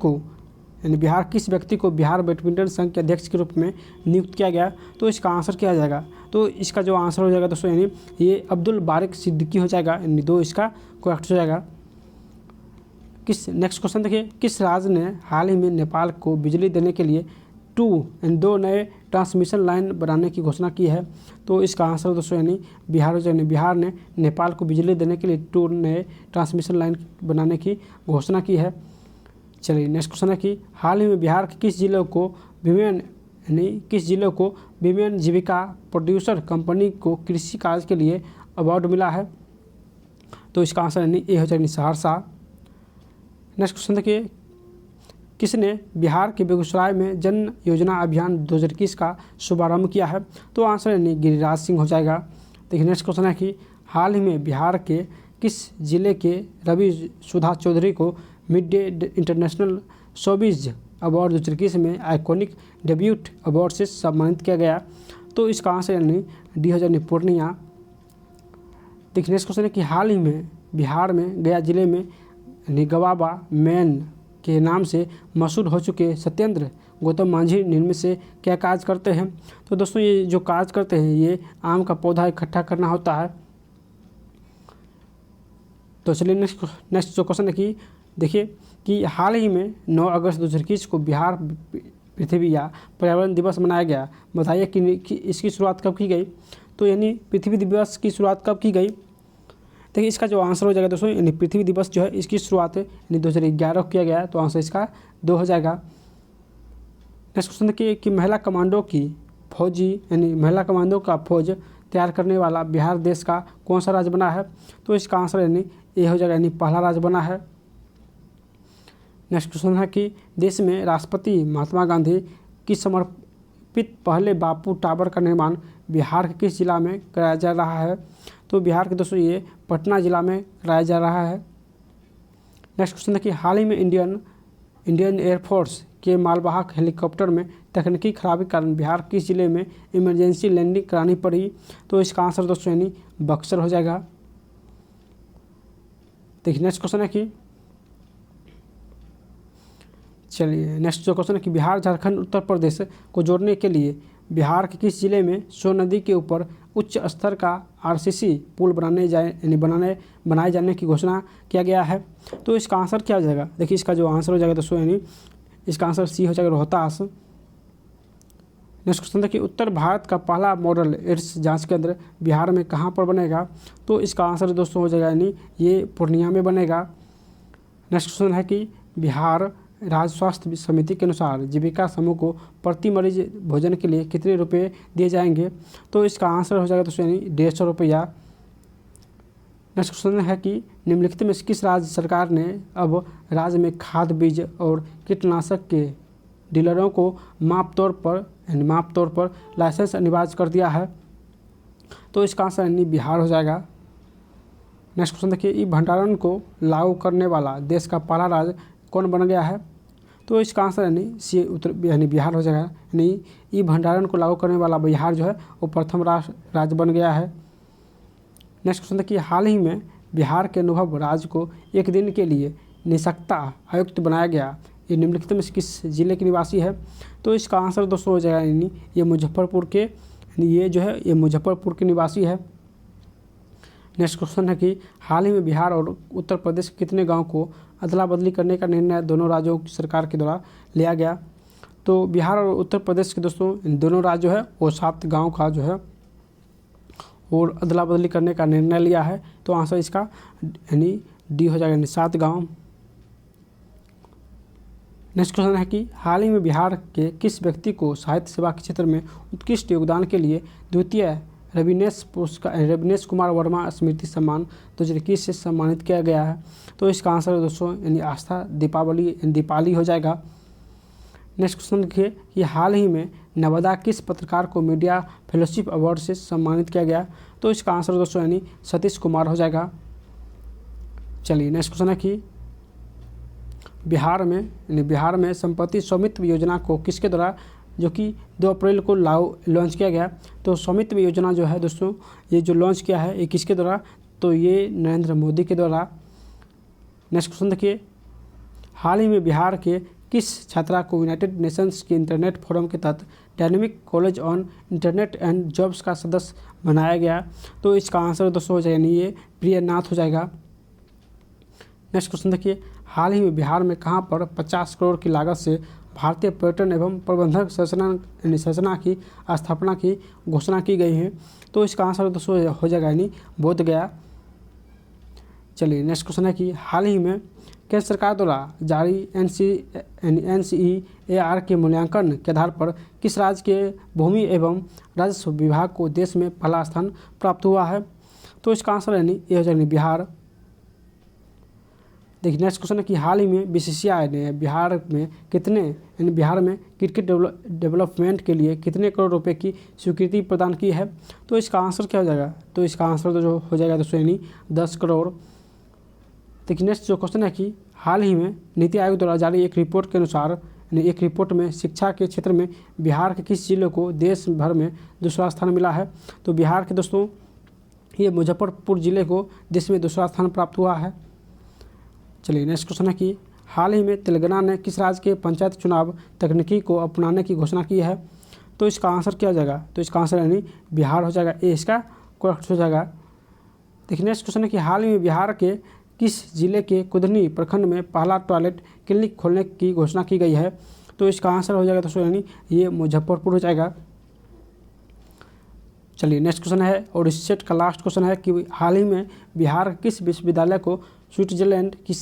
को बिहार बैडमिंटन संघ के अध्यक्ष के रूप में नियुक्त किया गया? तो इसका आंसर क्या आ जाएगा? तो इसका जो आंसर हो जाएगा दोस्तों यानी ये अब्दुल बारिक सिद्दीकी हो जाएगा, यानी 2 इसका करेक्ट हो जाएगा। नेक्स्ट क्वेश्चन देखिए, किस राज्य ने हाल ही में नेपाल को बिजली देने के लिए 2 नए ट्रांसमिशन लाइन बनाने की घोषणा की है? तो इसका आंसर दोस्तों यानी बिहार हो जाएगा। बिहार ने नेपाल को बिजली देने के लिए 2 नए ट्रांसमिशन लाइन बनाने की घोषणा की है। चलिए नेक्स्ट क्वेश्चन है कि हाल ही में बिहार के किस जिले को विमेन जीविका प्रोड्यूसर कंपनी को कृषि कार्य के लिए अवार्ड मिला है? तो इसका आंसर यानी ए हो जाएगा सहरसा। नेक्स्ट क्वेश्चन देखिए, किसने बिहार के बेगूसराय में जन योजना अभियान 2021 का शुभारंभ किया है? तो आंसर यानी गिरिराज सिंह हो जाएगा। देखिए नेक्स्ट क्वेश्चन है कि हाल ही में बिहार के किस जिले के रवि सुधा चौधरी को mid day international showbiz award 2021 में आइकॉनिक डेब्यूट अवार्ड से सम्मानित किया गया? तो इसका आंसर यानी डी हो जाएगा पूर्णिया। देखिए नेक्स्ट क्वेश्चन है कि हाल ही में बिहार में गया जिले में गवाबा मैन के नाम से मशहूर हो चुके सत्येंद्र गौतम मांझी निम्न से क्या कार्य करते हैं? तो दोस्तों ये जो कार्य करते हैं ये आम का पौधा इकट्ठा करना होता है। तो चलिए नेक्स्ट जो क्वेश्चन है कि देखिए कि हाल ही में 9 अगस्त 2021 को बिहार पृथ्वी या पर्यावरण दिवस मनाया गया। बताइए कि इसकी शुरुआत कब की गई? तो यानी पृथ्वी दिवस की शुरुआत कब की गई? देखिए इसका जो आंसर हो जाएगा दोस्तों यानी पृथ्वी दिवस जो है इसकी शुरुआत यानी 2011 को किया गया है, तो आंसर इसका 2 हो जाएगा। नेक्स्ट क्वेश्चन देखिए कि महिला कमांडो की फौजी यानी महिला कमांडो का फौज तैयार करने वाला बिहार देश का कौन सा राज्य बना है? तो इसका आंसर यानी ए हो जाएगा, यानी पहला राज्य बना है। नेक्स्ट क्वेश्चन है कि देश में राष्ट्रपति महात्मा गांधी की समर्पित पहले बापू टावर का निर्माण बिहार के किस जिला में कराया जा रहा है? तो बिहार के दोस्तों ये पटना जिला में कराया जा रहा है। नेक्स्ट क्वेश्चन है कि हाल ही में इंडियन एयरफोर्स के मालवाहक हेलीकॉप्टर में तकनीकी खराबी के कारण बिहार किस जिले में इमरजेंसी लैंडिंग करानी पड़ी? तो इसका आंसर दोस्तों यानी बक्सर हो जाएगा। देखिए नेक्स्ट क्वेश्चन है कि चलिए नेक्स्ट जो क्वेश्चन है कि बिहार झारखंड उत्तर प्रदेश को जोड़ने के लिए बिहार के किस जिले में सोन नदी के ऊपर उच्च स्तर का आरसीसी पुल बनाए जाने की घोषणा किया गया है? तो इसका आंसर क्या हो जाएगा? देखिए इसका जो आंसर हो जाएगा दोस्तों यानी इसका आंसर सी हो जाएगा, रोहतास। नेक्स्ट क्वेश्चन देखिए, उत्तर भारत का पहला मॉडल एड्स जांच केंद्र बिहार में कहाँ पर बनेगा? तो इसका आंसर दोस्तों हो जाएगा यानी ये पूर्णिया में बनेगा। नेक्स्ट क्वेश्चन है कि बिहार राज्य स्वास्थ्य समिति के अनुसार जीविका समूह को प्रति मरीज भोजन के लिए कितने रुपए दिए जाएंगे? तो इसका आंसर हो जाएगा दोस्तों यानी 150 रुपया। नेक्स्ट क्वेश्चन है कि निम्नलिखित में किस राज्य सरकार ने अब राज्य में खाद बीज और कीटनाशक के डीलरों को माप तौर पर लाइसेंस अनिवार्य कर दिया है? तो इसका आंसर यानी बिहार हो जाएगा। नेक्स्ट क्वेश्चन देखिए, ई भंडारण को लागू करने वाला देश का पहला राज्य कौन बन गया है? तो इसका आंसर यानी बिहार हो जाएगा, यानी ई भंडारण को लागू करने वाला बिहार जो है वो प्रथम राज्य बन गया है। नेक्स्ट क्वेश्चन देखिए, हाल ही में बिहार के अनुभव राज्य को एक दिन के लिए निष्पक्षता आयुक्त बनाया गया, ये निम्नलिखित में किस जिले के निवासी है? तो इसका आंसर दोस्तों हो जाएगा यानी ये मुजफ्फरपुर के निवासी है। नेक्स्ट क्वेश्चन है कि हाल ही में बिहार और उत्तर प्रदेश के कितने गांव को अदला बदली करने का निर्णय दोनों राज्यों की सरकार के द्वारा लिया गया? तो बिहार और उत्तर प्रदेश के दोस्तों दोनों राज्य जो है वो 7 गांव का जो है और अदला बदली करने का निर्णय लिया है। तो आंसर इसका यानी डी हो जाएगा, यानी 7 गाँव। नेक्स्ट क्वेश्चन है कि हाल ही में बिहार के किस व्यक्ति को साहित्य सेवा के क्षेत्र में उत्कृष्ट योगदान के लिए द्वितीय रविनेश कुमार वर्मा स्मृति सम्मान 2021 से सम्मानित किया गया है? तो इसका आंसर दोस्तों यानी आस्था दीपाली हो जाएगा। नेक्स्ट क्वेश्चन देखिए कि हाल ही में नवादा किस पत्रकार को मीडिया फेलोशिप अवार्ड से सम्मानित किया गया? तो इसका आंसर दोस्तों यानी सतीश कुमार हो जाएगा। चलिए नेक्स्ट क्वेश्चन है कि बिहार में संपत्ति स्वामित्व योजना को किसके द्वारा जो कि 2 अप्रैल को लॉन्च किया गया? तो स्वामित्व योजना जो है दोस्तों ये जो लॉन्च किया है ये किसके द्वारा? तो ये नरेंद्र मोदी के द्वारा। नेक्स्ट क्वेश्चन देखिए, हाल ही में बिहार के किस छात्रा को यूनाइटेड नेशंस के इंटरनेट फोरम के तहत dynamic college on internet and jobs का सदस्य बनाया गया? तो इसका आंसर दोस्तों हो जाएगा ये प्रियनाथ हो जाएगा। नेक्स्ट क्वेश्चन देखिए, हाल ही में बिहार में कहाँ पर 50 करोड़ की लागत से भारतीय पर्यटन एवं प्रबंधक संरचना की स्थापना की घोषणा की गई है? तो इसका आंसर दोस्तों हो जाएगा यानी बोध गया। चलिए नेक्स्ट क्वेश्चन है कि हाल ही में केंद्र सरकार द्वारा जारी NCEAR के मूल्यांकन के आधार पर किस राज्य के भूमि एवं राजस्व विभाग को देश में पहला स्थान प्राप्त हुआ है? तो इसका आंसर यानी ये हो जाएगा बिहार। देखिए नेक्स्ट क्वेश्चन है कि हाल ही में BCCI ने बिहार में क्रिकेट डेवलपमेंट के लिए कितने करोड़ रुपए की स्वीकृति प्रदान की है? तो इसका आंसर क्या हो जाएगा? तो इसका आंसर तो जो हो जाएगा दोस्तों यानी 10 करोड़। देखिए नेक्स्ट जो क्वेश्चन है कि हाल ही में नीति आयोग द्वारा जारी एक रिपोर्ट के अनुसार एक रिपोर्ट में शिक्षा के क्षेत्र में बिहार के किस जिले को देश भर में दूसरा स्थान मिला है? तो बिहार के दोस्तों ये मुजफ्फरपुर जिले को देश में दूसरा स्थान प्राप्त हुआ है। चलिए नेक्स्ट क्वेश्चन है कि हाल ही में तेलंगाना ने किस राज्य के पंचायत चुनाव तकनीकी को अपनाने की घोषणा की है? तो इसका आंसर क्या हो जाएगा? तो इसका आंसर यानी बिहार हो जाएगा, ये इसका करेक्ट हो जाएगा। देखिए नेक्स्ट क्वेश्चन है कि हाल ही में बिहार के किस जिले के कुदनी प्रखंड में पहला टॉयलेट क्लिनिक खोलने की घोषणा की गई है? तो इसका आंसर हो जाएगा दोस्तों यानी ये मुजफ्फरपुर हो जाएगा। चलिए नेक्स्ट क्वेश्चन है और इस सेट का लास्ट क्वेश्चन है कि हाल ही में बिहार किस विश्वविद्यालय को स्विट्जरलैंड की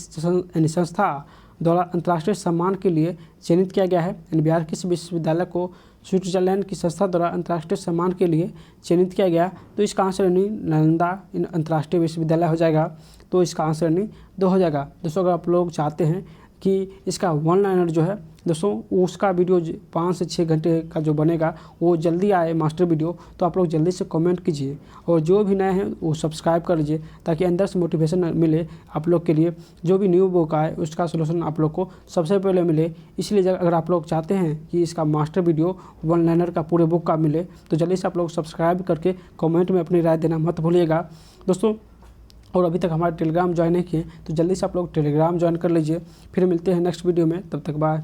संस्था द्वारा अंतर्राष्ट्रीय सम्मान के लिए चयनित किया गया है? बिहार किस विश्वविद्यालय को स्विट्जरलैंड की संस्था द्वारा अंतर्राष्ट्रीय सम्मान के लिए चयनित किया गया? तो इसका आंसर यानी नालंदा अंतर्राष्ट्रीय विश्वविद्यालय हो जाएगा। तो इसका आंसर यानी 2 हो जाएगा। दोस्तों अगर आप लोग चाहते हैं कि इसका वन लाइनर जो है दोस्तों उसका वीडियो 5 से 6 घंटे का जो बनेगा वो जल्दी आए मास्टर वीडियो, तो आप लोग जल्दी से कमेंट कीजिए और जो भी नए हैं वो सब्सक्राइब कर लीजिए ताकि अंदर से मोटिवेशन मिले आप लोग के लिए। जो भी न्यू बुक आए उसका सोल्यूशन आप लोग को सबसे पहले मिले। इसलिए अगर आप लोग चाहते हैं कि इसका मास्टर वीडियो वन लाइनर का पूरे बुक का मिले तो जल्दी से आप लोग सब्सक्राइब करके कमेंट में अपनी राय देना मत भूलिएगा दोस्तों। और अभी तक हमारे टेलीग्राम ज्वाइन नहीं किए तो जल्दी से आप लोग टेलीग्राम ज्वाइन कर लीजिए। फिर मिलते हैं नेक्स्ट वीडियो में, तब तक बाय।